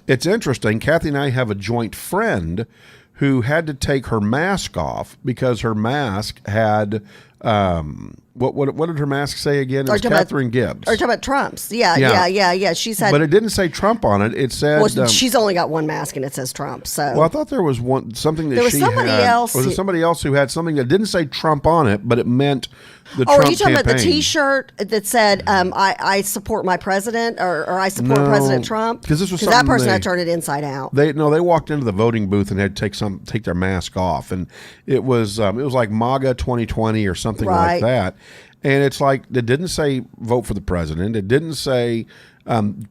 It's interesting. Kathy and I have a joint friend who had to take her mask off because her mask had, what did her mask say again? It was Catherine Gibbs. Or talking about Trump's. Yeah. She said. But it didn't say Trump on it. It said. Well, she's only got one mask and it says Trump. So. Well, I thought there was something that There was she somebody had. else Was it who- somebody else who had something that didn't say Trump on it, but it meant the Oh, Trump are you talking about the campaign. T-shirt that said I support my president or I support No, President Trump? 'cause this was that something person they- had turned it inside out. They walked into the voting booth and had to take their mask off, and it was like MAGA 2020 or something like Right. that. And it's like it didn't say vote for the president. It didn't say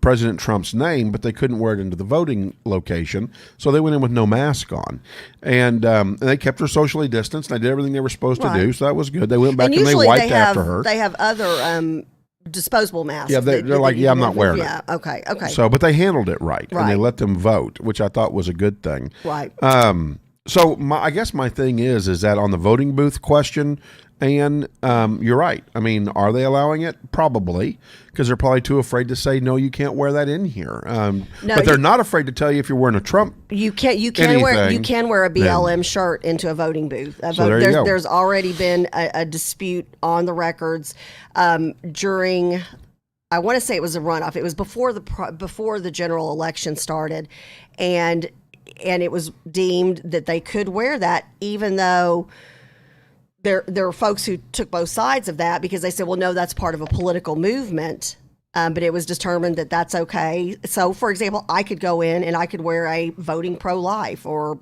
President Trump's name, but they couldn't wear it into the voting location, so they went in with no mask on, and they kept her socially distanced. And they did everything they were supposed to do, so that was good. They went back and they usually wiped have, after her. They have other disposable masks. Yeah, they're like, you I'm can not remove. wearing it. Yeah, okay. So, but they handled it right, and they Right. let them vote, which I thought was a good thing. Right. So I guess my thing is that on the voting booth question, and you're right. I mean, are they allowing it? Probably, because they're probably too afraid to say no. You can't wear that in here. But they're not afraid to tell you if you're wearing a Trump. You can anything, wear a BLM shirt into a voting booth. So there you go. There's already been a dispute on the records during. I want to say it was a runoff. It was before the general election started, and it was deemed that they could wear that, even though there were folks who took both sides of that because they said, well, no, that's part of a political movement. But it was determined that that's okay. So, for example, I could go in and I could wear a voting pro-life or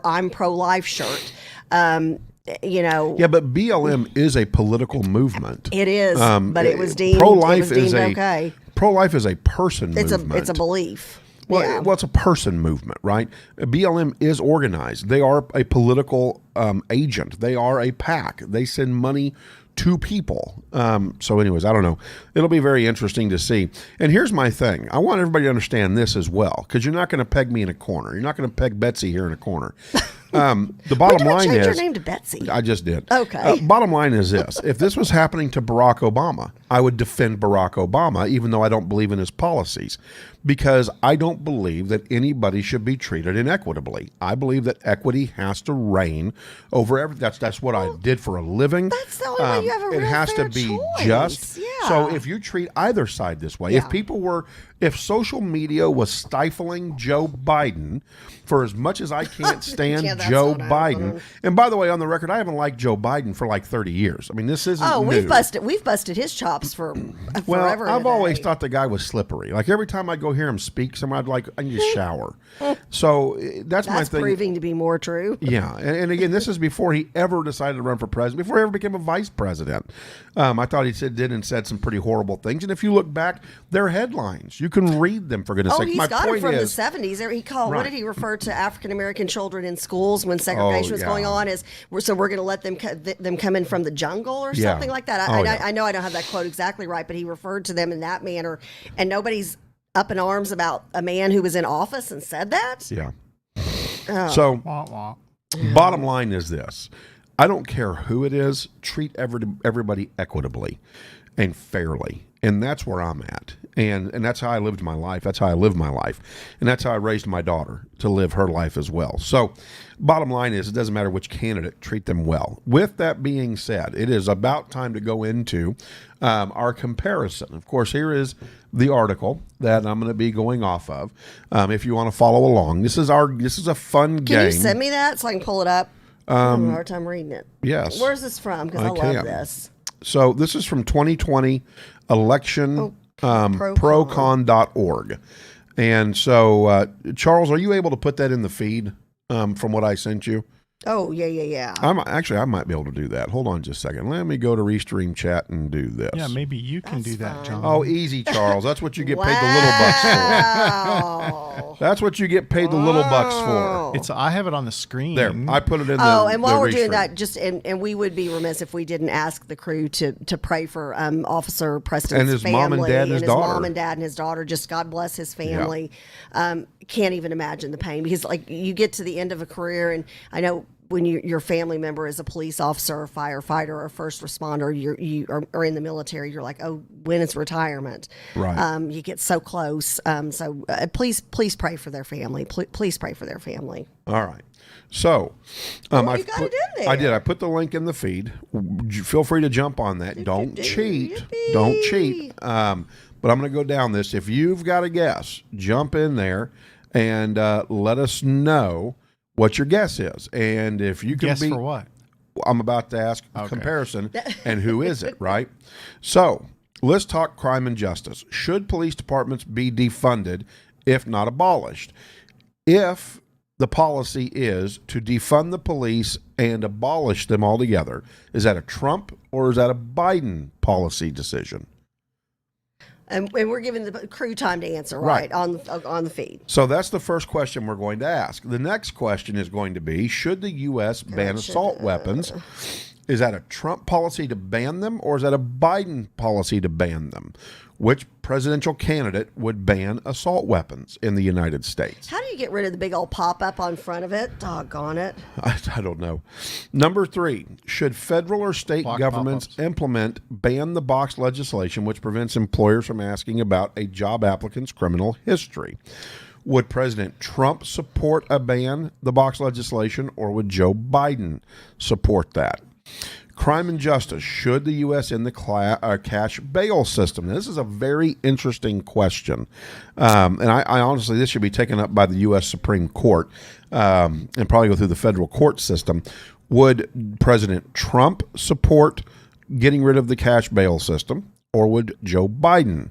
I'm pro-life shirt. Yeah, but BLM is a political movement. It is, but it was deemed pro-life okay. Pro-life is a person movement. It's a belief. Well, Yeah. well, it's a person movement, right? BLM is organized. They are a political agent. They are a PAC. They send money to people. So anyways, I don't know. It'll be very interesting to see. And here's my thing. I want everybody to understand this as well, because you're not going to peg me in a corner. You're not going to peg Betsy here in a corner. The bottom line change is... your name to Betsy? I just did. Okay. Bottom line is this. If this was happening to Barack Obama, I would defend Barack Obama, even though I don't believe in his policies, because I don't believe that anybody should be treated inequitably. I believe that equity has to reign over everything. That's what I did for a living. That's the only way you have a It real has fair to be choice. just. Yeah. So if you treat either side this way, if social media was stifling Joe Biden for as much as I can't stand Can't that's Joe what I Biden. wanted. And by the way, on the record, I haven't liked Joe Biden for like 30 years. I mean, this isn't Oh, new. we've busted his chops for Well, forever. and I've a always day. thought the guy was slippery. Like every time I go hear him speak, somewhere I'd like, I need to shower. So that's my That's thing. proving to be more true. Yeah, and again, this is before he ever decided to run for president, before he ever became a vice president. I thought he did and said some pretty horrible things. And if you look back, they're headlines. You can read them, for goodness Oh, sake. he's My got it point from is, the 70s. He called, what Right. did he refer to African American children in schools when segregation was yeah. going on? So we're going to let them come in from the jungle or Yeah. something like that. Oh, yeah. I know I don't have that quote exactly right, but he referred to them in that manner. And nobody's up in arms about a man who was in office and said that. yeah. Oh. So, Wah, wah. bottom line is this. I don't care who it is, treat everybody equitably and fairly. And that's where I'm at. And that's how I lived my life. That's how I live my life. And that's how I raised my daughter to live her life as well. So bottom line is, it doesn't matter which candidate, treat them well. With that being said, it is about time to go into our comparison. Of course, here is the article that I'm going to be going off of. If you want to follow along, this is a fun game. Can you send me that so I can pull it up? I'm having a hard time reading it. Yes. Where's this from? Because I can. love this. So this is from 2020 election procon.org. And so, Charles, are you able to put that in the feed from what I sent you? Oh, yeah. I might be able to do that. Hold on just a second. Let me go to Restream Chat and do this. Yeah, maybe you can do that, John. Oh, easy, Charles. That's what you get paid the little bucks for. Wow. That's what you get paid the little bucks for. I have it on the screen. There, I put it in the Oh, and while the we're doing Restream. that, and we would be remiss if we didn't ask the crew to pray for Officer Preston's And his family mom and dad and his daughter. mom and dad and his daughter. Just God bless his family. Can't even imagine the pain, because like you get to the end of a career, and I know when your family member is a police officer, or firefighter, or a first responder, you are in the military. You're like, oh, when is retirement? Right. You get so close. So please pray for their family. Please pray for their family. All right. So, you I've got put, it in there. I did. I put the link in the feed. Feel free to jump on that. Don't cheat. Yippee. Don't cheat. But I'm going to go down this. If you've got a guess, jump in there and let us know what your guess is. And if you can Guess be for what? I'm about to ask a Okay. comparison and who is it, right? So let's talk crime and justice. Should police departments be defunded, if not abolished? If the policy is to defund the police and abolish them altogether, is that a Trump or is that a Biden policy decision? And we're giving the crew time to answer, Right. right, on the feed. So that's the first question we're going to ask. The next question is going to be, should the U.S. ban assault weapons? Is that a Trump policy to ban them, or is that a Biden policy to ban them? Which presidential candidate would ban assault weapons in the United States? How do you get rid of the big old pop-up on front of it? Doggone it. I don't know. Number 3, should federal or state Block governments pop-ups. implement ban the box legislation, which prevents employers from asking about a job applicant's criminal history? Would President Trump support a ban the box legislation, or would Joe Biden support that? Crime and justice. Should the U.S. end the cash bail system? Now, this is a very interesting question. And I honestly, this should be taken up by the U.S. Supreme Court and probably go through the federal court system. Would President Trump support getting rid of the cash bail system, or would Joe Biden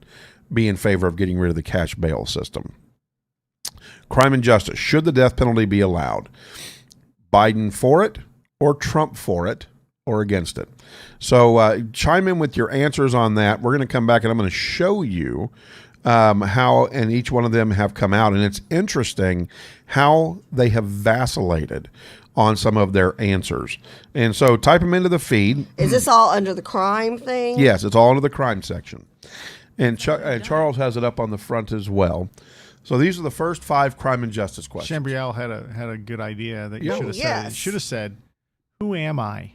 be in favor of getting rid of the cash bail system? Crime and justice. Should the death penalty be allowed? Biden for it, or Trump for it, or against it? So chime in with your answers on that. We're going to come back and I'm going to show you how and each one of them have come out. And it's interesting how they have vacillated on some of their answers. And so type them into the feed. Is this all under the crime thing? Yes, it's all under the crime section. And Charles has it up on the front as well. So these are the first 5 crime and justice questions. Chambriel had a good idea that you Yeah. should have said. Yes. It should have said, "Who am I?"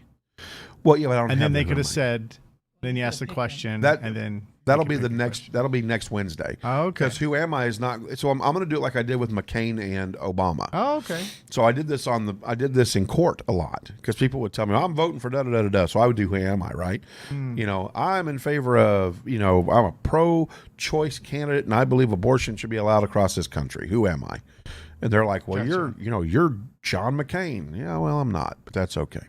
Well, yeah, but I don't And have then they that could have in said, then you ask the question, That- and then That'll be next Wednesday. Oh, okay. Because Who Am I is not. So I'm going to do it like I did with McCain and Obama. Oh, okay. So I did this in court a lot because people would tell me, I'm voting for da da da da da. So I would do Who Am I, right? You know, I'm in favor of, you know, I'm a pro-choice candidate and I believe abortion should be allowed across this country. Who am I? And they're like, well, you're John McCain. Yeah, well, I'm not, but that's okay.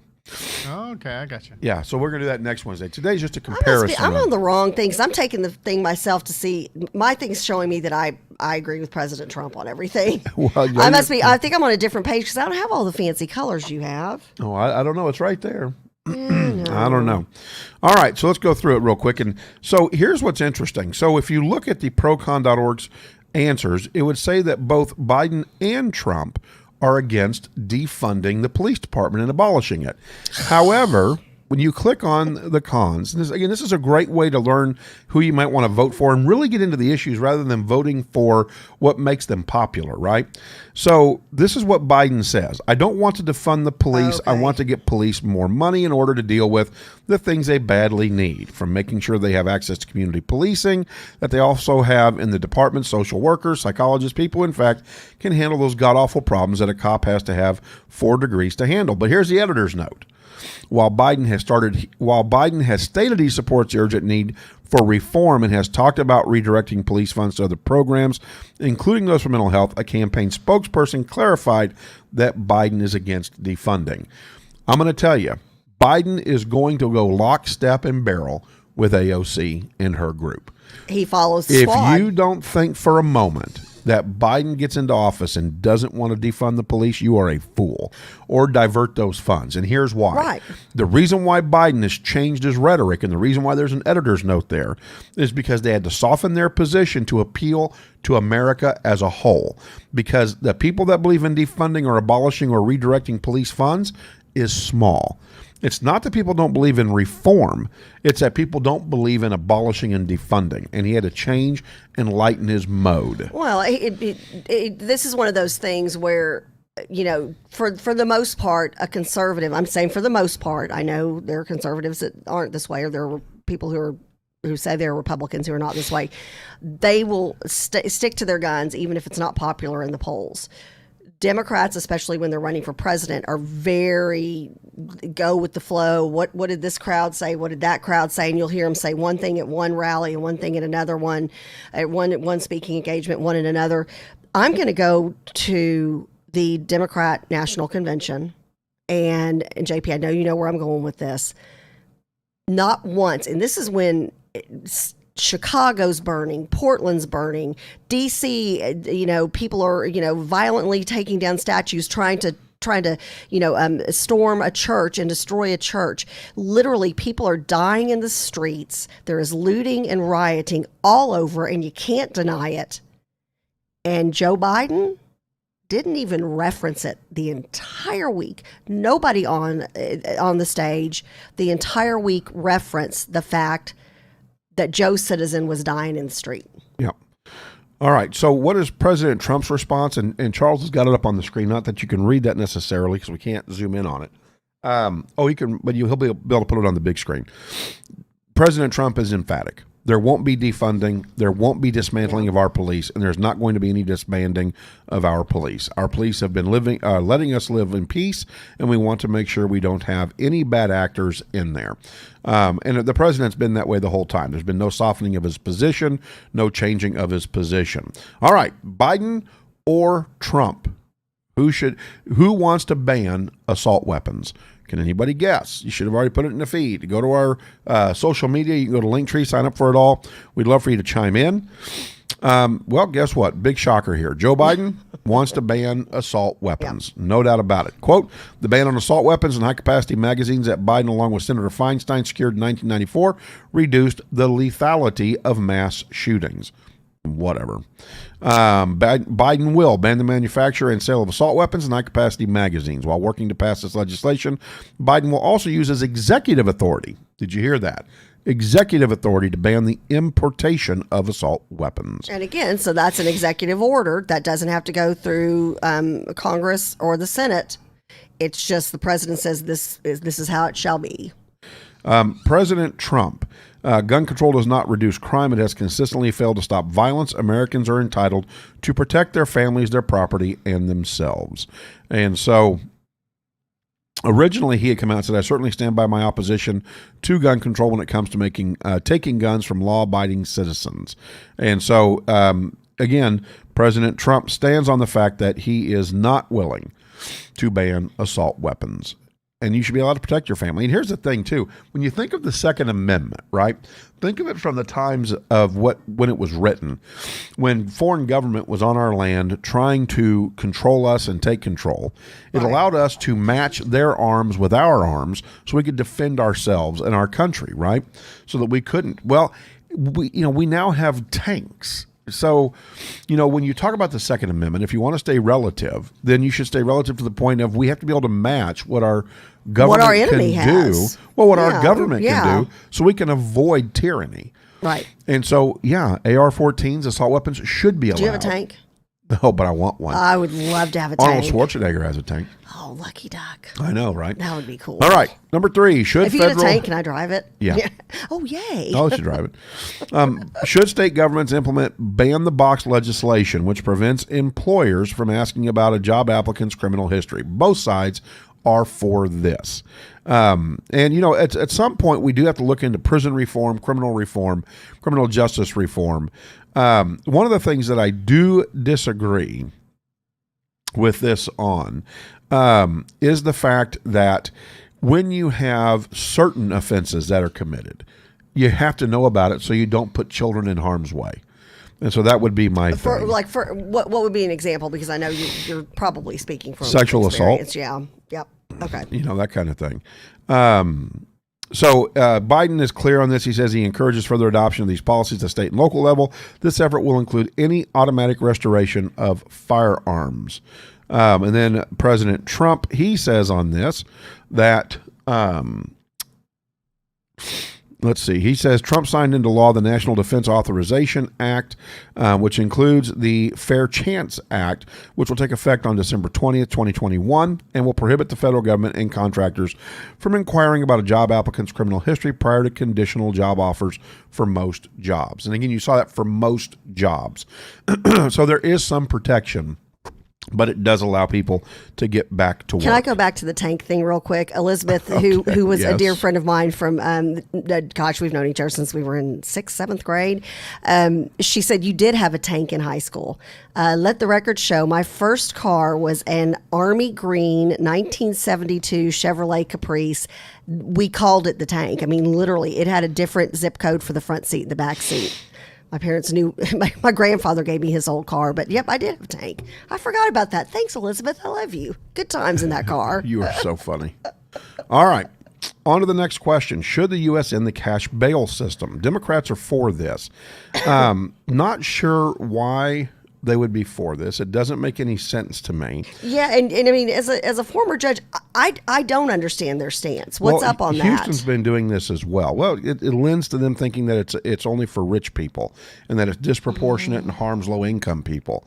Oh, okay, I got you. Yeah, so we're going to do that next Wednesday. Today's just a comparison. I'm on the wrong thing because I'm taking the thing myself to see. My thing's showing me that I agree with President Trump on everything. Well, yeah, I think I'm on a different page because I don't have all the fancy colors you have. Oh, I don't know. It's right there. I don't know. All right, so let's go through it real quick. And so here's what's interesting. So if you look at the procon.org's answers, it would say that both Biden and Trump are against defunding the police department and abolishing it. However, when you click on the cons, and this is a great way to learn who you might want to vote for and really get into the issues rather than voting for what makes them popular, right? So this is what Biden says. I don't want to defund the police. I want to get police more money in order to deal with the things they badly need, from making sure they have access to community policing, that they also have in the department social workers, psychologists, people, in fact, can handle those god-awful problems that a cop has to have 4 degrees to handle. But here's the editor's note. While Biden has stated he supports the urgent need for reform and has talked about redirecting police funds to other programs, including those for mental health, a campaign spokesperson clarified that Biden is against defunding. I'm going to tell you, Biden is going to go lockstep and barrel with AOC and her group. He follows the squad. If you don't think for a moment that Biden gets into office and doesn't want to defund the police, you are a fool, or divert those funds. And here's why. Right. The reason why Biden has changed his rhetoric and the reason why there's an editor's note there is because they had to soften their position to appeal to America as a whole. Because the people that believe in defunding or abolishing or redirecting police funds is small. It's not that people don't believe in reform. It's that people don't believe in abolishing and defunding. And he had to change and lighten his mode. Well, this is one of those things where, you know, for the most part, a conservative, I'm saying for the most part, I know there are conservatives that aren't this way, or there are people who say they're Republicans who are not this way. They will stick to their guns even if it's not popular in the polls. Democrats, especially when they're running for president, are very go with the flow. What did this crowd say? What did that crowd say? And you'll hear them say one thing at one rally and one thing at another one, at one speaking engagement, one at another. I'm going to go to the Democrat National Convention, and JP, I know you know where I'm going with this. Not once, and this is when Chicago's burning, Portland's burning, DC, you know, people are, you know, violently taking down statues, trying to, you know, storm a church and destroy a church. Literally, people are dying in the streets. There is looting and rioting all over, and you can't deny it. And Joe Biden didn't even reference it the entire week. Nobody on the stage the entire week referenced the fact that Joe Citizen was dying in the street. Yeah. All right. So what is President Trump's response? And Charles has got it up on the screen. Not that you can read that necessarily because we can't zoom in on it. He can, but he'll be able to put it on the big screen. President Trump is emphatic. There won't be defunding. There won't be dismantling of our police, and there's not going to be any disbanding of our police. Our police have been letting us live in peace, and we want to make sure we don't have any bad actors in there. And the president's been that way the whole time. There's been no softening of his position, no changing of his position. All right, Biden or Trump? Who wants to ban assault weapons? Can anybody guess? You should have already put it in the feed. Go to our social media. You can go to Linktree, sign up for it all. We'd love for you to chime in. Well, guess what? Big shocker here. Joe Biden wants to ban assault weapons. Yep. No doubt about it. Quote, the ban on assault weapons and high-capacity magazines that Biden, along with Senator Feinstein, secured in 1994, reduced the lethality of mass shootings. Whatever. Biden will ban the manufacture and sale of assault weapons and high-capacity magazines. While working to pass this legislation, Biden will also use his executive authority. Did you hear that? Executive authority to ban the importation of assault weapons. And again, so that's an executive order that doesn't have to go through Congress or the Senate. It's just the president says this is how it shall be. President Trump. Gun control does not reduce crime. It has consistently failed to stop violence. Americans are entitled to protect their families, their property, and themselves. And so originally he had come out and said, I certainly stand by my opposition to gun control when it comes to taking guns from law-abiding citizens. And so, again, President Trump stands on the fact that he is not willing to ban assault weapons. And you should be allowed to protect your family. And here's the thing, too. When you think of the Second Amendment, right, think of it from the times of when it was written, when foreign government was on our land trying to control us and take control. It allowed us to match their arms with our arms so we could defend ourselves and our country, right, so that we couldn't. Well, we now have tanks. So, when you talk about the Second Amendment, if you want to stay relative, then you should stay relative to the point of we have to be able to match what our government our enemy can has. do. Well, what Yeah, our government yeah. can do, so we can avoid tyranny. Right. And so, AR-14s, assault weapons should be allowed. Do you have a tank? No, but I want one. I would love to have a Arnold tank. Schwarzenegger has a tank. Oh, lucky duck. I know, right? That would be cool. All right, number 3. Should If you federal get a tank, can I drive it? Yeah. Oh, yay. I'll let you drive it. Should state governments implement ban-the-box legislation, which prevents employers from asking about a job applicant's criminal history? Both sides are for this. And, at some point, we do have to look into prison reform, criminal justice reform. One of the things that I do disagree with this on is the fact that when you have certain offenses that are committed, you have to know about it so you don't put children in harm's way. And so that would be my thing. For what would be an example? Because I know you're probably speaking from Sexual assault. experience. Yeah. Yep. Okay. That kind of thing. So Biden is clear on this. He says he encourages further adoption of these policies at state and local level. This effort will include any automatic restoration of firearms. And then President Trump, he says on this that, let's see, he says Trump signed into law the National Defense Authorization Act, which includes the Fair Chance Act, which will take effect on December 20th, 2021, and will prohibit the federal government and contractors from inquiring about a job applicant's criminal history prior to conditional job offers for most jobs. And again, you saw that for most jobs. So there is some protection, but it does allow people to get back to work. Can I go back to the tank thing real quick? Elizabeth, who was a yes. dear friend of mine from, gosh, we've known each other since we were in 6th, 7th grade. She said, you did have a tank in high school. Let the record show, my first car was an Army Green 1972 Chevrolet Caprice. We called it the tank. I mean, literally, it had a different zip code for the front seat and the back seat. My parents knew, my grandfather gave me his old car, but yep, I did have a tank. I forgot about that. Thanks, Elizabeth. I love you. Good times in that car. You are so funny. All right. On to the next question. Should the U.S. end the cash bail system? Democrats are for this. Not sure why they would be for this. It doesn't make any sense to me. Yeah, and I mean, as a former judge, I don't understand their stance. What's up on Houston's that? been doing this as well. Well, it lends to them thinking that it's only for rich people and that it's disproportionate and harms low-income people.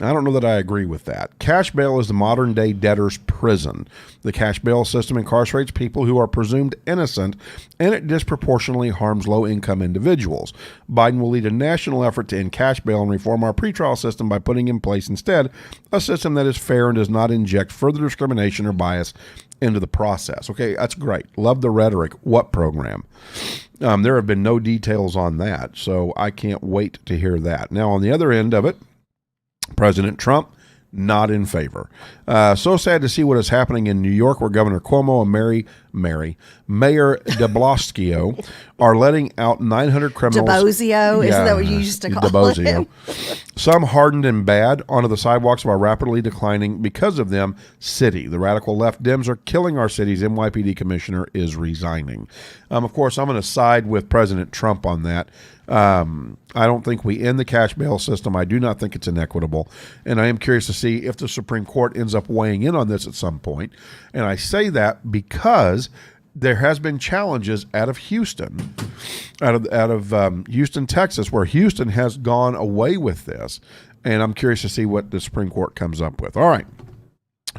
I don't know that I agree with that. Cash bail is the modern-day debtor's prison. The cash bail system incarcerates people who are presumed innocent, and it disproportionately harms low-income individuals. Biden will lead a national effort to end cash bail and reform our pretrial system by putting in place instead a system that is fair and does not inject further discrimination or bias into the process. Okay, that's great. Love the rhetoric. What program? There have been no details on that, so I can't wait to hear that. Now, on the other end of it, President Trump, not in favor. So sad to see what is happening in New York, where Governor Cuomo and Mayor de Blasio are letting out 900 criminals. DeBosio, isn't that what you used to call him? Some hardened and bad onto the sidewalks of our rapidly declining, because of them, city. The radical left Dems are killing our cities. NYPD commissioner is resigning. Of course, I'm going to side with President Trump on that. I don't think we end the cash bail system. I do not think it's inequitable. And I am curious to see if the Supreme Court ends up weighing in on this at some point. And I say that because there has been challenges out of Houston, out of Houston, Texas, where Houston has gone away with this. And I'm curious to see what the Supreme Court comes up with. All right.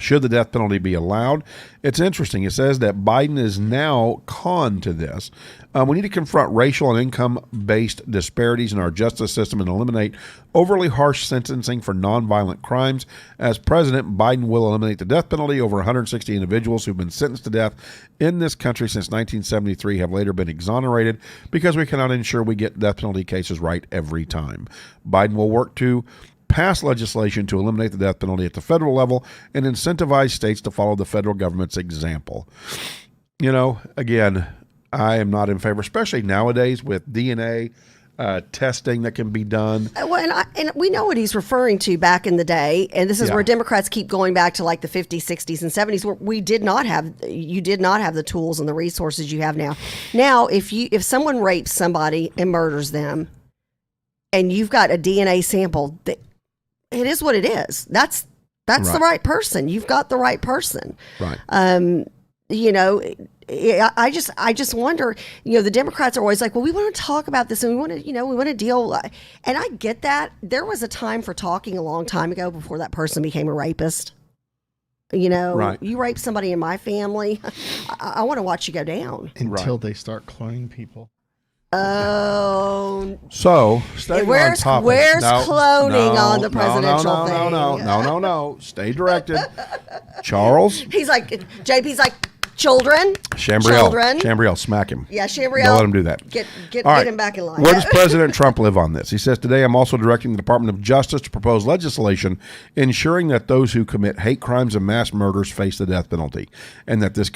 Should the death penalty be allowed? It's interesting. It says that Biden is now con to this. We need to confront racial and income-based disparities in our justice system and eliminate overly harsh sentencing for nonviolent crimes. As president, Biden will eliminate the death penalty. Over 160 individuals who've been sentenced to death in this country since 1973 have later been exonerated because we cannot ensure we get death penalty cases right every time. Biden will work to pass legislation to eliminate the death penalty at the federal level and incentivize states to follow the federal government's example. You know, again, I am not in favor, especially nowadays with DNA testing that can be done. Well, and we know what he's referring to back in the day, and this is where Democrats keep going back to like the 50s, 60s, and 70s, where you did not have the tools and the resources you have now. Now, if someone rapes somebody and murders them, and you've got a DNA sample, it is what it is. That's right. The right person. You've got the right person. Right. You know, I just wonder, you know, the Democrats are always like, well, we want to talk about this and we want to deal. And I get that. There was a time for talking a long time ago before that person became a rapist. You know, right. You rape somebody in my family, I want to watch you go down. Until they start cloning people. Oh, so stay on topic. Where's cloning on the presidential thing? No. Stay directed. Charles. He's like, JP's like, children. Chambriel, smack him. Yeah, Chambriel. Don't let him do that. Get right. him back in line. Where does President Trump live on this? He says, today I'm also directing the Department of Justice to propose legislation ensuring that those who commit hate crimes and mass murders face the death penalty, and that this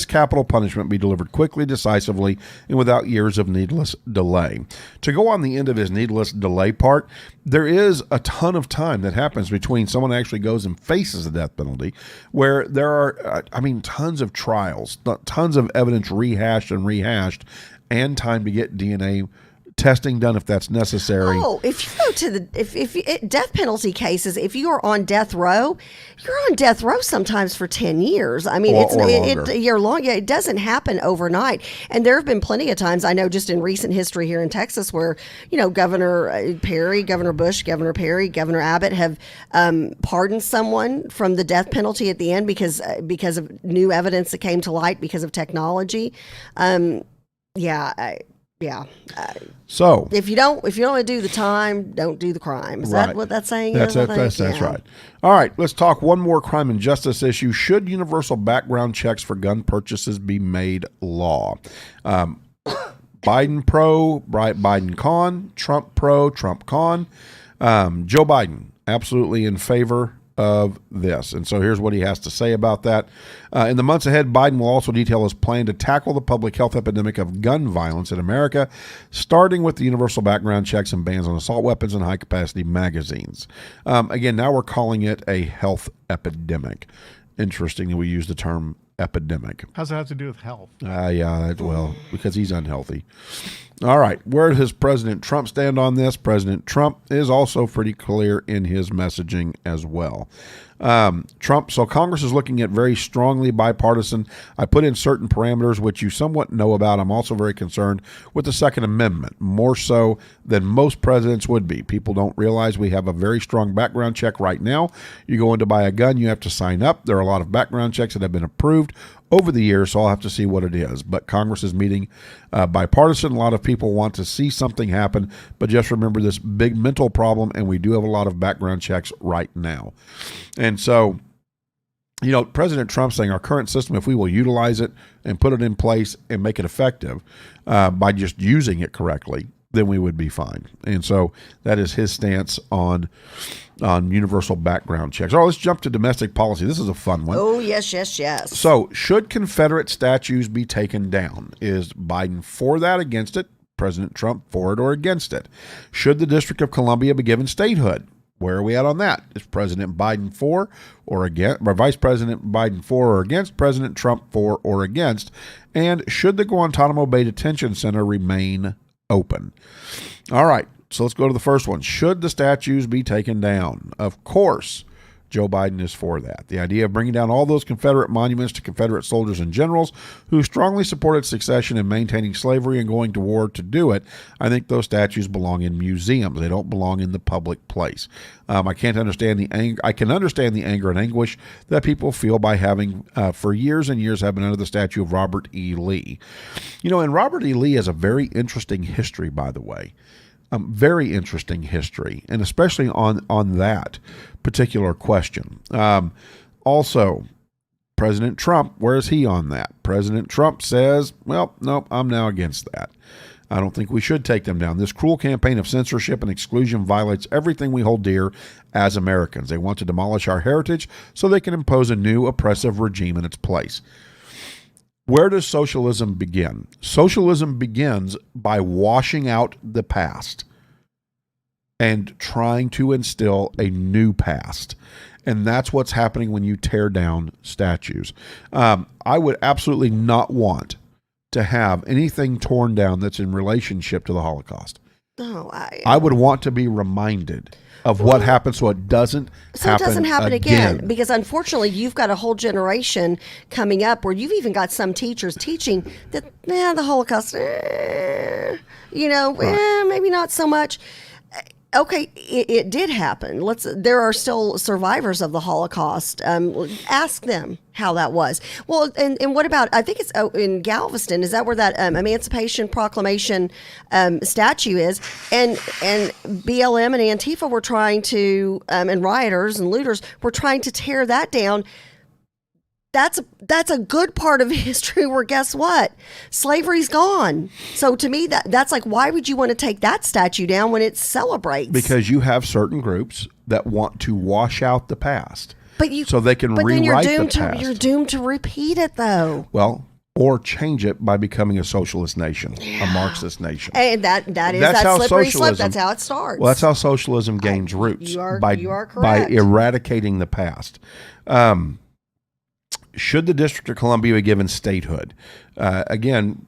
capital punishment be delivered quickly, decisively, and without years of needless delay. To go on the end of his needless delay part, there is a ton of time that happens between someone actually goes and faces the death penalty, where there are, tons of trials, tons of evidence rehashed, and time to get DNA testing done if that's necessary. Oh, if you go to if death penalty cases, if you are on death row, you're on death row sometimes for 10 years. I mean, it's a year long. Yeah, it doesn't happen overnight. And there have been plenty of times, I know just in recent history here in Texas, where, you know, Governor Perry, Governor Bush, Governor Perry, Governor Abbott have pardoned someone from the death penalty at the end because of new evidence that came to light because of technology. So if you don't want to do the time, don't do the crime. Is that what that saying is? That's right. All right, let's talk one more crime and justice issue. Should universal background checks for gun purchases be made law? Biden pro, Biden con, Trump pro, Trump con. Joe Biden absolutely in favor of this. And so here's what he has to say about that. In the months ahead, Biden will also detail his plan to tackle the public health epidemic of gun violence in America, starting with the universal background checks and bans on assault weapons and high-capacity magazines. Again, now we're calling it a health epidemic. Interesting that we use the term epidemic. How's that have to do with health? Because he's unhealthy. All right, where does President Trump stand on this? President Trump is also pretty clear in his messaging as well. So Congress is looking at very strongly bipartisan. I put in certain parameters, which you somewhat know about. I'm also very concerned with the Second Amendment, more so than most presidents would be. People don't realize we have a very strong background check right now. You go in to buy a gun, you have to sign up. There are a lot of background checks that have been approved over the years, so I'll have to see what it is. But Congress is meeting bipartisan. A lot of people want to see something happen, but just remember this big mental problem, and we do have a lot of background checks right now. And so, you know, President Trump saying our current system, if we will utilize it and put it in place and make it effective by just using it correctly, then we would be fine. And so that is his stance on universal background checks. All right, let's jump to domestic policy. This is a fun one. Oh, yes. So should Confederate statues be taken down? Is Biden for that, against it? President Trump for it or against it? Should the District of Columbia be given statehood? Where are we at on that? Is President Biden for or against, or Vice President Biden for or against, President Trump for or against? And should the Guantanamo Bay Detention Center remain open? All right, so let's go to the first one. Should the statues be taken down? Of course, Joe Biden is for that. The idea of bringing down all those Confederate monuments to Confederate soldiers and generals who strongly supported secession and maintaining slavery and going to war to do it, I think those statues belong in museums. They don't belong in the public place. I can't understand the anger. I can understand the anger and anguish that people feel by having, for years and years, have been under the statue of Robert E. Lee. And Robert E. Lee has a very interesting history, by the way. Very interesting history, and especially on that particular question. Also, President Trump, where is he on that? President Trump says, well, nope, I'm now against that. I don't think we should take them down. This cruel campaign of censorship and exclusion violates everything we hold dear as Americans. They want to demolish our heritage so they can impose a new oppressive regime in its place. Where does socialism begin? Socialism begins by washing out the past and trying to instill a new past. And that's what's happening when you tear down statues. I would absolutely not want to have anything torn down that's in relationship to the Holocaust. No, I would want to be reminded of what happened so it doesn't happen again. Because unfortunately, you've got a whole generation coming up where you've even got some teachers teaching that, the Holocaust, maybe not so much. Okay, it did happen. There are still survivors of the Holocaust. Ask them how that was. Well, and what about, I think it's in Galveston, is that where that Emancipation Proclamation statue is? And BLM and Antifa were trying to, and rioters and looters were trying to tear that down. That's a good part of history where, guess what? Slavery's gone. So to me, that's like, why would you want to take that statue down when it celebrates? Because you have certain groups that want to wash out the past, so they can rewrite the past. You're doomed to repeat it, though. Well, or change it by becoming a socialist nation, a Marxist nation. And that's that slippery slope. That's how it starts. Well, that's how socialism gains roots. You are correct. By eradicating the past. Should the District of Columbia be given statehood? Again,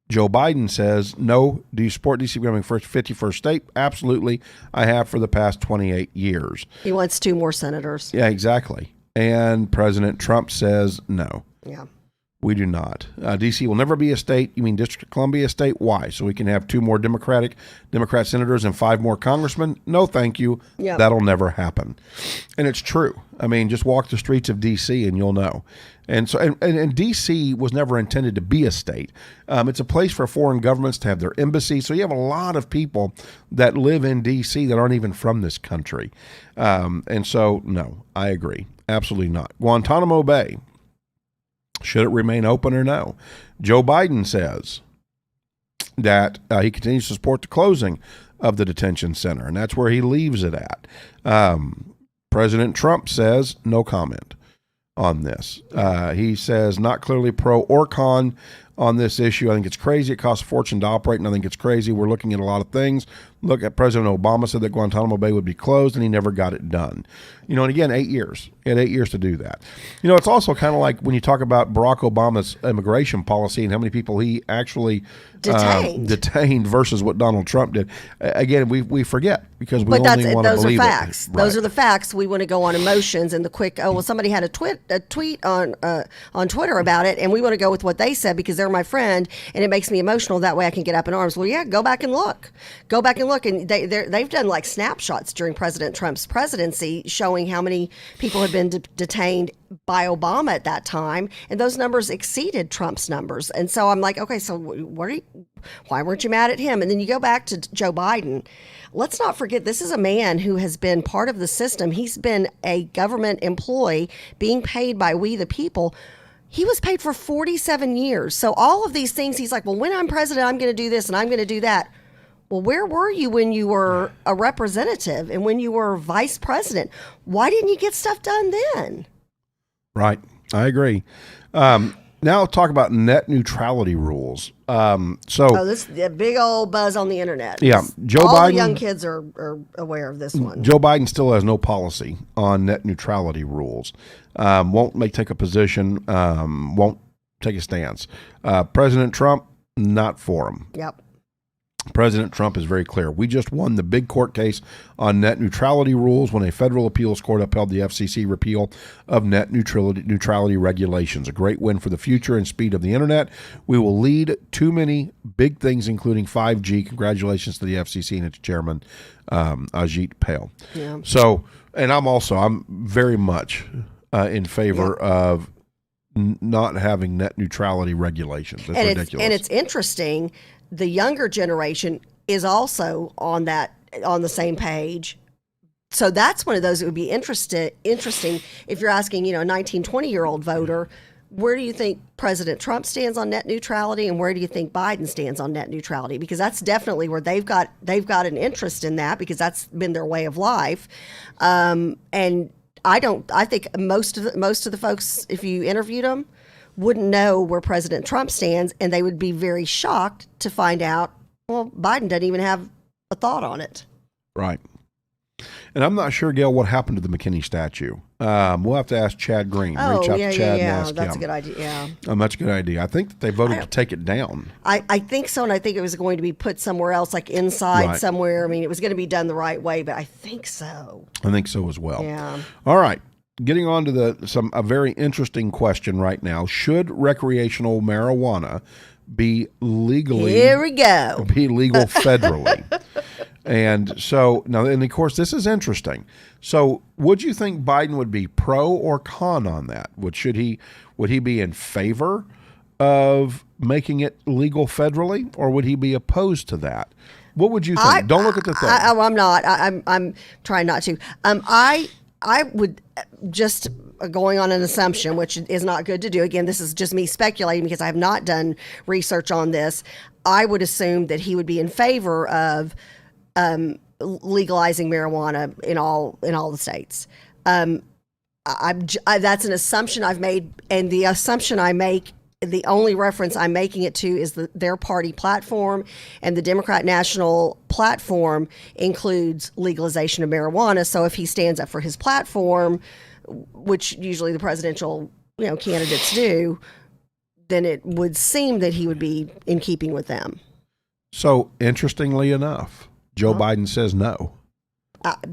Joe Biden says, no. Do you support D.C. becoming 51st state? Absolutely. I have for the past 28 years. He wants 2 more senators. Yeah, exactly. And President Trump says, no. Yeah. We do not. D.C. will never be a state. You mean District of Columbia a state? Why? So we can have 2 more Democrat senators and 5 more congressmen? No, thank you. Yep. That'll never happen. And it's true. I mean, just walk the streets of D.C. and you'll know. And so, and D.C. was never intended to be a state. It's a place for foreign governments to have their embassy. So you have a lot of people that live in D.C. that aren't even from this country. And so, no, I agree. Absolutely not. Guantanamo Bay. Should it remain open or no? Joe Biden says that he continues to support the closing of the detention center, and that's where he leaves it at. President Trump says no comment on this. He says not clearly pro or con on this issue. I think it's crazy. It costs a fortune to operate, and I think it's crazy. We're looking at a lot of things. Look at President Obama said that Guantanamo Bay would be closed, and he never got it done. And again, 8 years. He had 8 years to do that. It's also kind of like when you talk about Barack Obama's immigration policy and how many people he actually detained versus what Donald Trump did. Again, we forget because we only want to believe those are facts. it. Those are the facts. We want to go on emotions and the quick, somebody had a tweet on Twitter about it, and we want to go with what they said because they're my friend, and it makes me emotional. That way I can get up in arms. Well, yeah, go back and look. And they've done like snapshots during President Trump's presidency showing how many people had been detained by Obama at that time, and those numbers exceeded Trump's numbers. And so I'm like, okay, so why weren't you mad at him? And then you go back to Joe Biden. Let's not forget, this is a man who has been part of the system. He's been a government employee being paid by we the people. He was paid for 47 years. So all of these things, he's like, well, when I'm president, I'm going to do this and I'm going to do that. Well, where were you when you were a representative and when you were vice president? Why didn't you get stuff done then? Right. I agree. Now talk about net neutrality rules. This is a big old buzz on the internet. Yeah. All the young kids are aware of this one. Joe Biden still has no policy on net neutrality rules. Won't take a position, won't take a stance. President Trump, not for him. Yep. President Trump is very clear. We just won the big court case on net neutrality rules when a federal appeals court upheld the FCC repeal of net neutrality regulations. A great win for the future and speed of the internet. We will lead too many big things, including 5G. Congratulations to the FCC and its chairman, Ajit Pai. Yeah. So, and I'm very much in favor of not having net neutrality regulations. That's ridiculous. And it's interesting. The younger generation is also on the same page. So that's one of those that would be interesting if you're asking, a 19, 20-year-old voter, where do you think President Trump stands on net neutrality and where do you think Biden stands on net neutrality? Because that's definitely where they've got an interest in that because that's been their way of life. And I think most of the folks, if you interviewed them, wouldn't know where President Trump stands, and they would be very shocked to find out, well, Biden doesn't even have a thought on it. Right. And I'm not sure, Gail, what happened to the McKinney statue. We'll have to ask Chad Green. Reach out to Chad and ask that's him. a good idea, yeah. That's a good idea. I think that they voted to take it down. I think so, and I think it was going to be put somewhere else, like inside Right. somewhere. I mean, it was going to be done the right way, but I think so. I think so as well. Yeah. All right. Getting on to a very interesting question right now. Should recreational marijuana be legal federally? And so now, and of course, this is interesting. So would you think Biden would be pro or con on that? Would he be in favor of making it legal federally, or would he be opposed to that? What would you think? Don't look at the thing. I'm not. I'm trying not to. I would just going on an assumption, which is not good to do. Again, this is just me speculating because I have not done research on this. I would assume that he would be in favor of legalizing marijuana in all the states. That's an assumption I've made, and the assumption I make, the only reference I'm making it to is their party platform, and the Democrat National platform includes legalization of marijuana. So if he stands up for his platform, which usually the presidential candidates do, then it would seem that he would be in keeping with them. So interestingly enough, Joe Biden says no.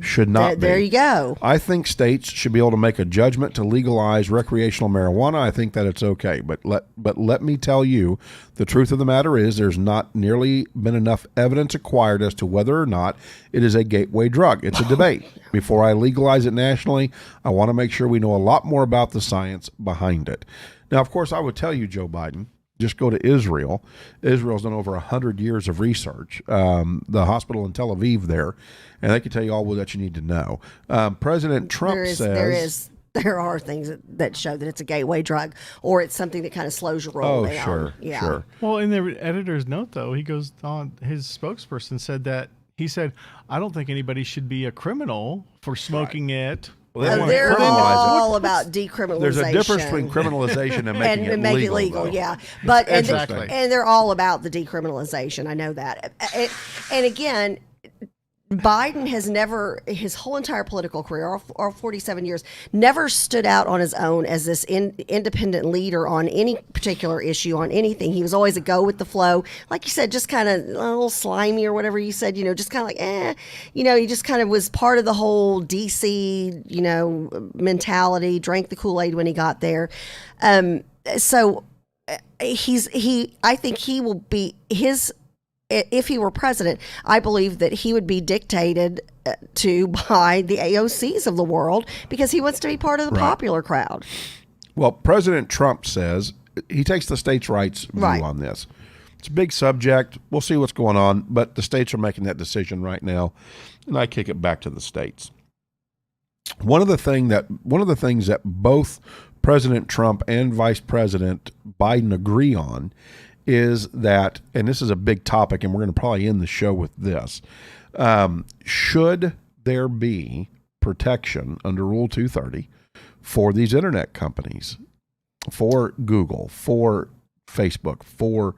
Should not be. There you go. I think states should be able to make a judgment to legalize recreational marijuana. I think that it's okay. But let me tell you, the truth of the matter is there's not nearly been enough evidence acquired as to whether or not it is a gateway drug. It's a debate. Before I legalize it nationally, I want to make sure we know a lot more about the science behind it. Now, of course, I would tell you, Joe Biden, just go to Israel. Israel's done over 100 years of research. The hospital in Tel Aviv there, and they can tell you all that you need to know. President Trump says there are things that show that it's a gateway drug, or it's something that kind of slows your roll down. Sure, yeah. sure. Well, in the editor's note, though, he goes on. His spokesperson said that I don't think anybody should be a criminal for smoking it. Well, They're criminalize all about decriminalization. There's a difference between criminalization and making it make legal. it legal, though. yeah. But Exactly. and they're all about the decriminalization. I know that. And again, Biden has never, his whole entire political career, or 47 years, never stood out on his own as this independent leader on any particular issue, on anything. He was always a go with the flow. Like you said, just kind of a little slimy or whatever you said, just kind of like, he just kind of was part of the whole DC, mentality, drank the Kool-Aid when he got there. So I think he will be if he were president, I believe that he would be dictated to by the AOCs of the world because he wants to be part of the popular crowd. Well, President Trump says he takes the states' rights view on this. It's a big subject. We'll see what's going on, but the states are making that decision right now, and I kick it back to the states. One of the things that both President Trump and Vice President Biden agree on is that, and this is a big topic, and we're going to probably end the show with this, should there be protection under Rule 230 for these internet companies, for Google, for Facebook, for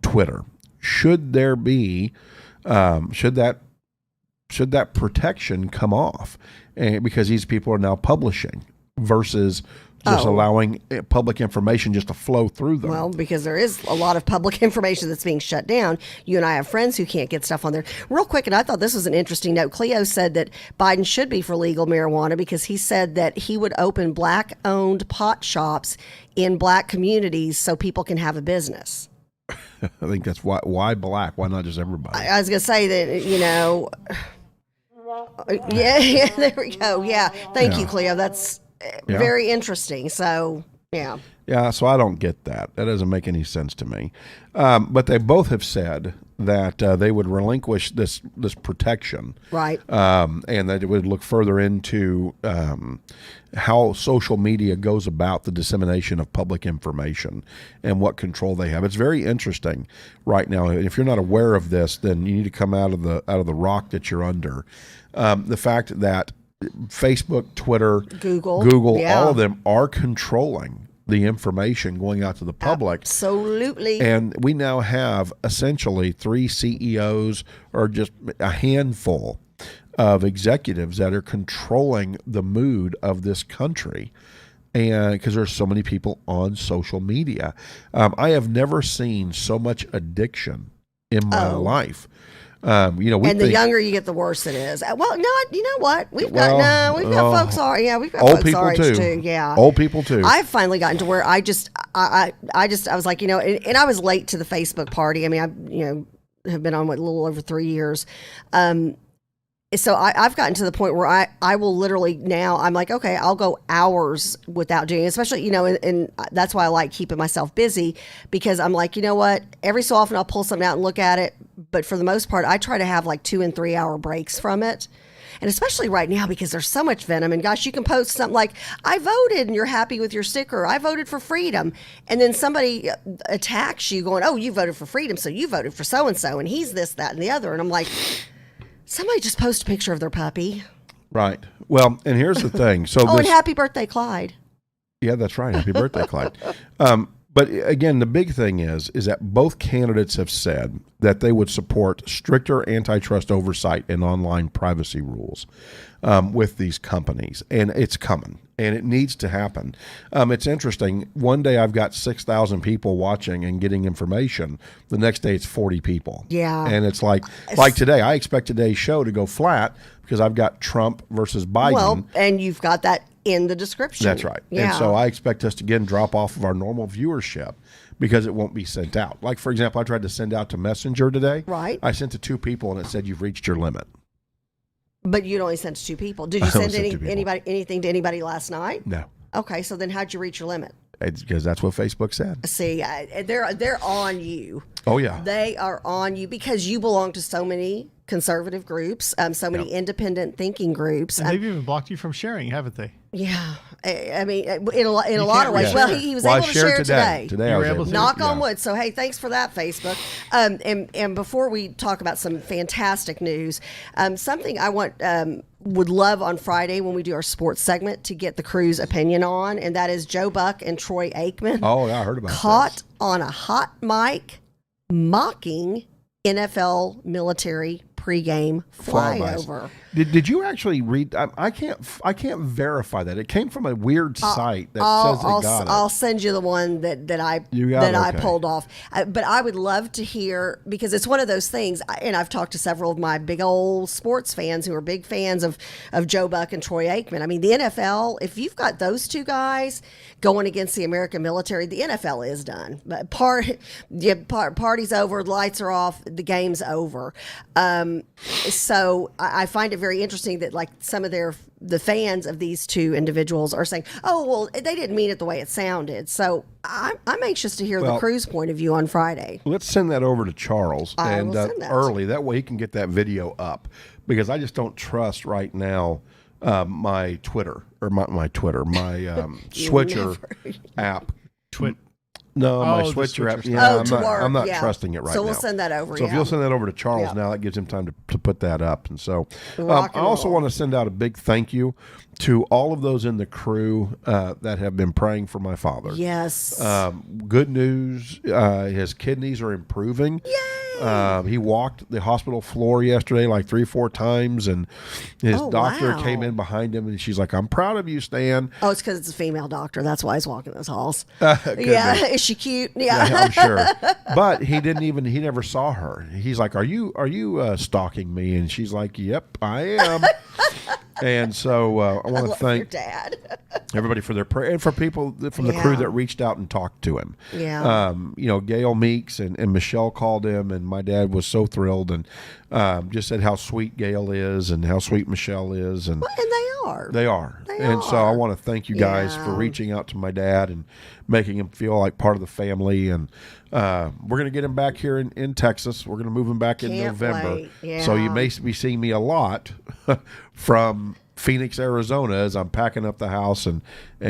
Twitter? Should there be, should that protection come off? And because these people are now publishing versus just Oh. allowing public information just to flow through them. Well, because there is a lot of public information that's being shut down. You and I have friends who can't get stuff on there. Real quick, and I thought this was an interesting note. Cleo said that Biden should be for legal marijuana because he said that he would open black-owned pot shops in black communities so people can have a business. I think that's why black? Why not just everybody? I was going to say that, yeah, there we go. Yeah. Thank you, Cleo. That's very interesting. So, yeah. Yeah, so I don't get that. That doesn't make any sense to me. But they both have said that they would relinquish this protection, Right. and that it would look further into how social media goes about the dissemination of public information and what control they have. It's very interesting right now. If you're not aware of this, then you need to come out of the rock that you're under. The fact that Facebook, Twitter, Google, yeah. all of them are controlling the information going out to the public. Absolutely. And we now have essentially 3 CEOs or just a handful of executives that are controlling the mood of this country. And because there's so many people on social media, I have never seen so much addiction in my life. We and the think, younger you get, the worse it is. Well, no, you know what? We've got folks our we've got old folks people our age too. too. Yeah, Old people too. I've finally gotten to where I was like, and I was late to the Facebook party. I mean, I have been on a little over 3 years. So I've gotten to the point where I will literally now, I'm like, okay, I'll go hours without doing it, especially, and that's why I like keeping myself busy, because I'm like, you know what, every so often I'll pull something out and look at it. But for the most part, I try to have like 2 and 3 hour breaks from it. And especially right now, because there's so much venom. And gosh, you can post something like, I voted, and you're happy with your sticker. I voted for freedom. And then somebody attacks you going, oh, you voted for freedom, so you voted for so-and-so, and he's this, that, and the other. And I'm like, somebody just post a picture of their puppy. Right. Well, and here's the thing. So Oh, and happy birthday, Clyde. Yeah, that's right. Happy birthday, Clyde. But again, the big thing is that both candidates have said that they would support stricter antitrust oversight and online privacy rules with these companies. And it's coming, and it needs to happen. It's interesting. One day I've got 6,000 people watching and getting information. The next day it's 40 people. Yeah. And it's like today, I expect today's show to go flat because I've got Trump versus Biden. Well, and you've got that in the description. That's right. Yeah. And so I expect us to again drop off of our normal viewership because it won't be sent out. Like, for example, I tried to send out to Messenger today. Right. I sent to 2 people and it said you've reached your limit. But you'd only sent to 2 people. Did you I only send sent 2 people. anything to anybody last night? No. Okay, so then how'd you reach your limit? It's because that's what Facebook said. See, they're on you. Oh, yeah. They are on you because you belong to so many conservative groups, so many independent thinking groups. And they've even blocked you from sharing, haven't they? Yeah, I mean, in a lot of ways. Yeah. Well, he was Well, I able to shared share today. today. I You was were able able to? Knock on yeah. wood. So, hey, thanks for that, Facebook. And before we talk about some fantastic news, something I would love on Friday when we do our sports segment to get the crew's opinion on, and that is Joe Buck and Troy Aikman Oh, yeah, I heard about caught this. on a hot mic mocking NFL military pregame flyover. Did you actually read? I can't verify that. It came from a weird site that says they got it. I'll send you the one that I You got it? I Okay. pulled off. But I would love to hear, because it's one of those things. And I've talked to several of my big old sports fans who are big fans of Joe Buck and Troy Aikman. I mean, the NFL. If you've got those 2 guys going against the American military, the NFL is done. But party's over, lights are off, the game's over. So I find it very interesting that like some of the fans of these 2 individuals are saying, oh, well, they didn't mean it the way it sounded. So I'm anxious to hear the crew's point of view on Friday. Let's send that over to Charles I will send that. early. That way he can get that video up, because I just don't trust right now my Twitter or my Switcher app. No, my the Switcher app. Switcher Yeah, stuff. I'm not yeah. trusting it right now. So we'll send that over. So if yeah. you'll send that over to Charles Yeah. now, that gives him time to put that up. And so Rock I and also roll. want to send out a big thank you to all of those in the crew that have been praying for my father. Yes. Good news, his kidneys are improving. Yay! He walked the hospital floor yesterday like 3-4 times, and his doctor wow. came in behind him, and she's like, "I'm proud of you, Stan." Oh, it's because it's a female doctor. That's why he's walking those halls. Could Yeah, be. is she cute? Yeah. Yeah, I'm sure. But he never saw her. He's like, "Are you stalking me?" And she's like, "Yep, I am." And so I want to Love your thank dad. everybody for their prayer, and for people from the crew that reached out and talked to him. Yeah. Gail Meeks and Michelle called him, and my dad was so thrilled, and just said how sweet Gail is and how sweet Michelle is, and And they are. they are. They and so I are. want to thank you guys for Yeah. reaching out to my dad and making him feel like part of the family. And we're going to get him back here in Texas. We're going to move him back in Can't November. wait. So you Yeah. may be seeing me a lot from Phoenix, Arizona, as I'm packing up the house and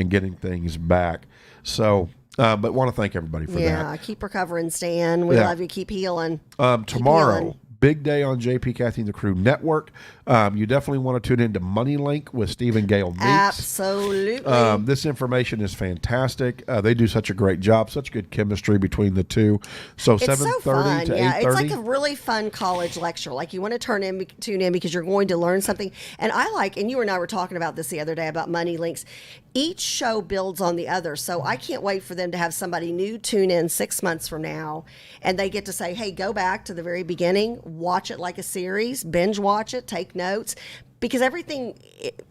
getting things back. So, but want to thank everybody for that. Yeah, keep recovering, Stan. We Yeah. love you. Keep healing. Tomorrow, healing. big day on JP, Kathy, and the Crew Network. You definitely want to tune into Money Link with Steve and Gail Meeks. Absolutely. This information is fantastic. They do such a great job, such good chemistry between the two. So It's 7:30 so fun. to Yeah, 8:30. it's like a really fun college lecture. Like you want to tune in because you're going to learn something. And I like, and you and I were talking about this the other day about money links. Each show builds on the other. So I can't wait for them to have somebody new tune in 6 months from now, and they get to say, "Hey, go back to the very beginning, watch it like a series, binge watch it, take notes." Because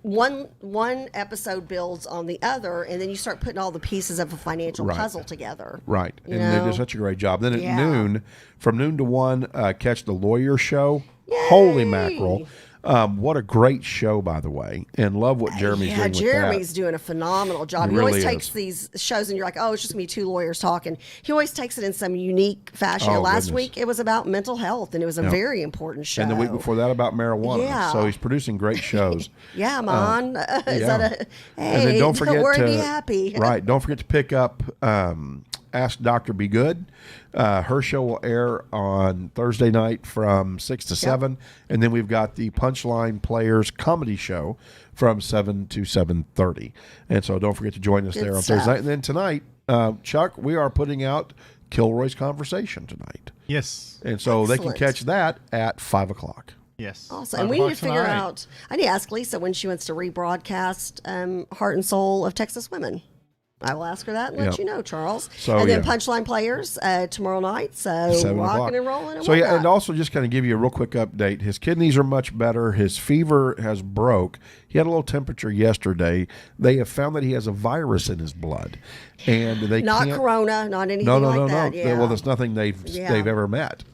one episode builds on the other, and then you start putting all the pieces of a financial Right. puzzle together. Right. You And they know? do such a great job. Then at Yeah. noon, from noon to 1, catch the Lawyer Show. Holy mackerel. What a great show, by the way. And love what Jeremy's doing with Jeremy's that. doing a phenomenal job. He He always really takes is. these shows and you're like, oh, it's just gonna be two lawyers talking. He always takes it in some unique fashion. Oh, Last goodness. week it was about mental health, and it was a very important show. And the week before that about marijuana. Yeah. So he's producing great shows. Yeah, man. Is yeah. that a hey, And then don't forget worry, to be happy. Right. Don't forget to pick up Ask Dr. Be Good. Her show will air on Thursday night from 6 to 7. And then we've got the Punchline Players comedy show from 7 to 7:30. And so don't forget to join us Good there on stuff. Thursday night. And then tonight, Chuck, we are putting out Kilroy's Conversation tonight. Yes. And so they can Excellent. catch that at 5 o'clock. Yes. Awesome. 5 And we need to o'clock figure tonight. out, I need to ask Lisa when she wants to rebroadcast Heart and Soul of Texas Women. I will ask her that and let Yep. you know, Charles. So, and then yeah. Punchline Players tomorrow night. So 7 o'clock. rocking and rolling. So yeah, whatnot. and also just kind of give you a real quick update. His kidneys are much better. His fever has broke. He had a little temperature yesterday. They have found that he has a virus in his blood, and they not can't. Corona, not anything No, no, like no, that. no. Yeah. Well, there's nothing they've ever met.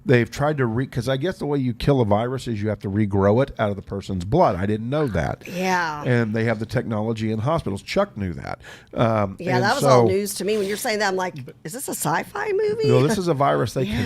They've tried to because I guess the way you kill a virus is you have to regrow it out of the person's blood. I didn't know that. Yeah. And they have the technology in hospitals. Chuck knew that. Yeah, and that was all news to me. When you're saying that, I'm like, is this a sci-fi movie? No, this is a virus they Yeah.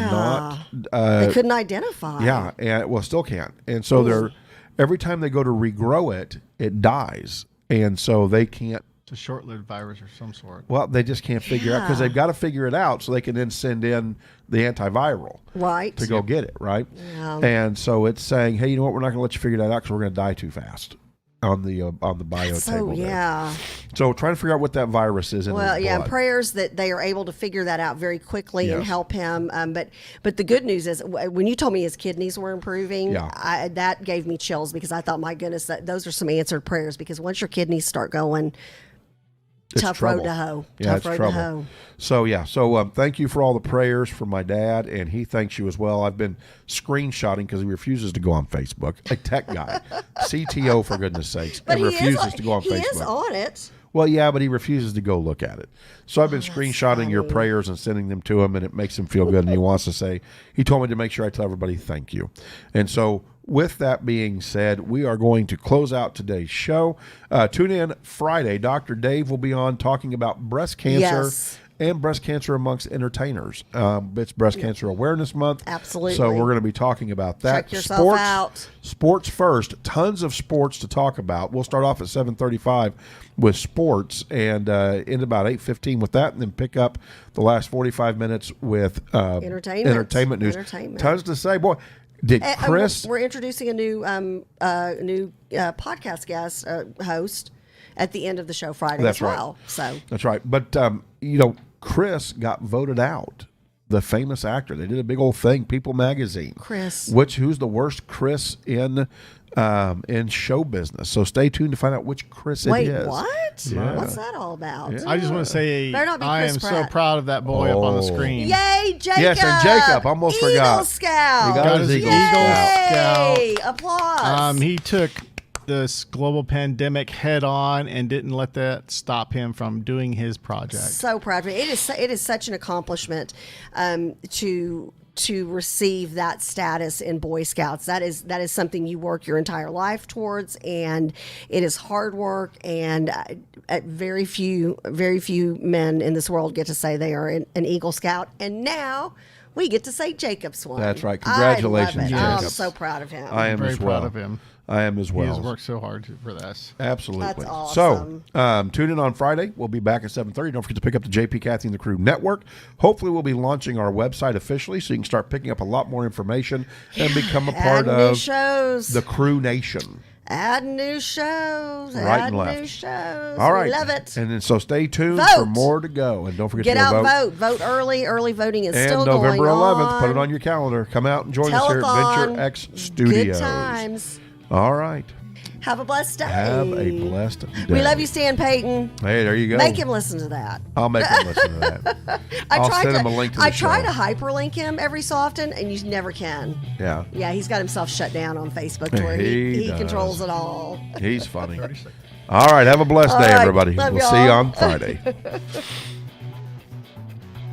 cannot. They couldn't identify. Yeah, and well, still can't. And so they're every time they go to regrow it, it dies, and so they can't. It's a short-lived virus or some sort. Well, they just can't figure out because Yeah. they've got to figure it out so they can then send in the antiviral Right. to go get it, right? Yeah. And so it's saying, hey, you know what? We're not going to let you figure that out because we're going to die too fast on the bio So table there. yeah. So trying to figure out what that virus is in Well, his yeah, blood. prayers that they are able to figure that out very quickly and Yes. help him. But the good news is when you told me his kidneys were improving, Yeah. that gave me chills because I thought, my goodness, those are some answered prayers. Because once your kidneys start going, It's tough trouble. road to hoe. Yeah, Tough it's road trouble. to hoe. So yeah, so thank you for all the prayers for my dad, and he thanks you as well. I've been screenshotting because he refuses to go on Facebook. A tech guy, CTO for goodness sakes, But and he refuses to go on he Facebook. is on it. Well, yeah, but he refuses to go look at it. So I've been that's screenshotting your funny. prayers and sending them to him, and it makes him feel good. And he wants to say, he told me to make sure I tell everybody thank you. And so with that being said, we are going to close out today's show. Tune in Friday. Dr. Dave will be on talking about breast cancer. Yes. And breast cancer amongst entertainers. It's Breast Cancer Awareness Month. Absolutely. So we're going to be talking about that. Check yourself out. Sports first. Tons of sports to talk about. We'll start off at 7:35 with sports and end about 8:15 with that, and then pick up the last 45 minutes with entertainment news. Entertainment. Tons to say. Boy, did And Chris... we're introducing a new podcast guest host at the end of the show Friday That's as right. well. So That's right. But, Chris got voted out the famous actor. They did a big old thing, People Magazine. Chris. Who's the worst Chris in show business? So stay tuned to find out which Chris Wait, it is. what? Yeah. What's that all about? Yeah. I just want to say Better not be I Chris am so Pratt. proud of that boy up on the Oh. screen. Yay, Jacob! Yes, and Jacob, almost Eagle forgot. Scout. He got his Yay! Eagle Scout. Yay! Applause. He took this global pandemic head on and didn't let that stop him from doing his project. So proud of it. It is such an accomplishment to receive that status in Boy Scouts. That is something you work your entire life towards, and it is hard work. And very few men in this world get to say they are an Eagle Scout, and now we get to say Jacob's one. That's right. I love Congratulations, it. Oh, I'm Jacob. so proud of him. I am Very as well. proud of him. I am as He well. has worked so hard for this. Absolutely. That's awesome. So, tune in on Friday. We'll be back at 7:30. Don't forget to pick up the JP, Kathy, and the Crew Network. Hopefully, we'll be launching our website officially, so you can start picking up a lot more information and become a part Add new of shows. the Crew Nation. Add new shows. Right Add and left. new shows. All right. We love it. And then, so stay tuned Vote. for more to go. And don't forget Get to go out, vote early. Early voting is And still November going 11th, put it on your calendar. Come out and join us here at Telethon. Venture X Studios. Good times. All right. Have a blessed day. Have a blessed day. We love you, Stan Payton. Hey, there you go. Make him listen to that. I'll make him listen to that. I'll send him a link to the I try show. to hyperlink him every so often, and you never can. Yeah. Yeah, he's got himself shut down on Facebook to where He he does. controls it all. He's funny. All right. Have a blessed All day, right. everybody. Love We'll see you y'all. on Friday.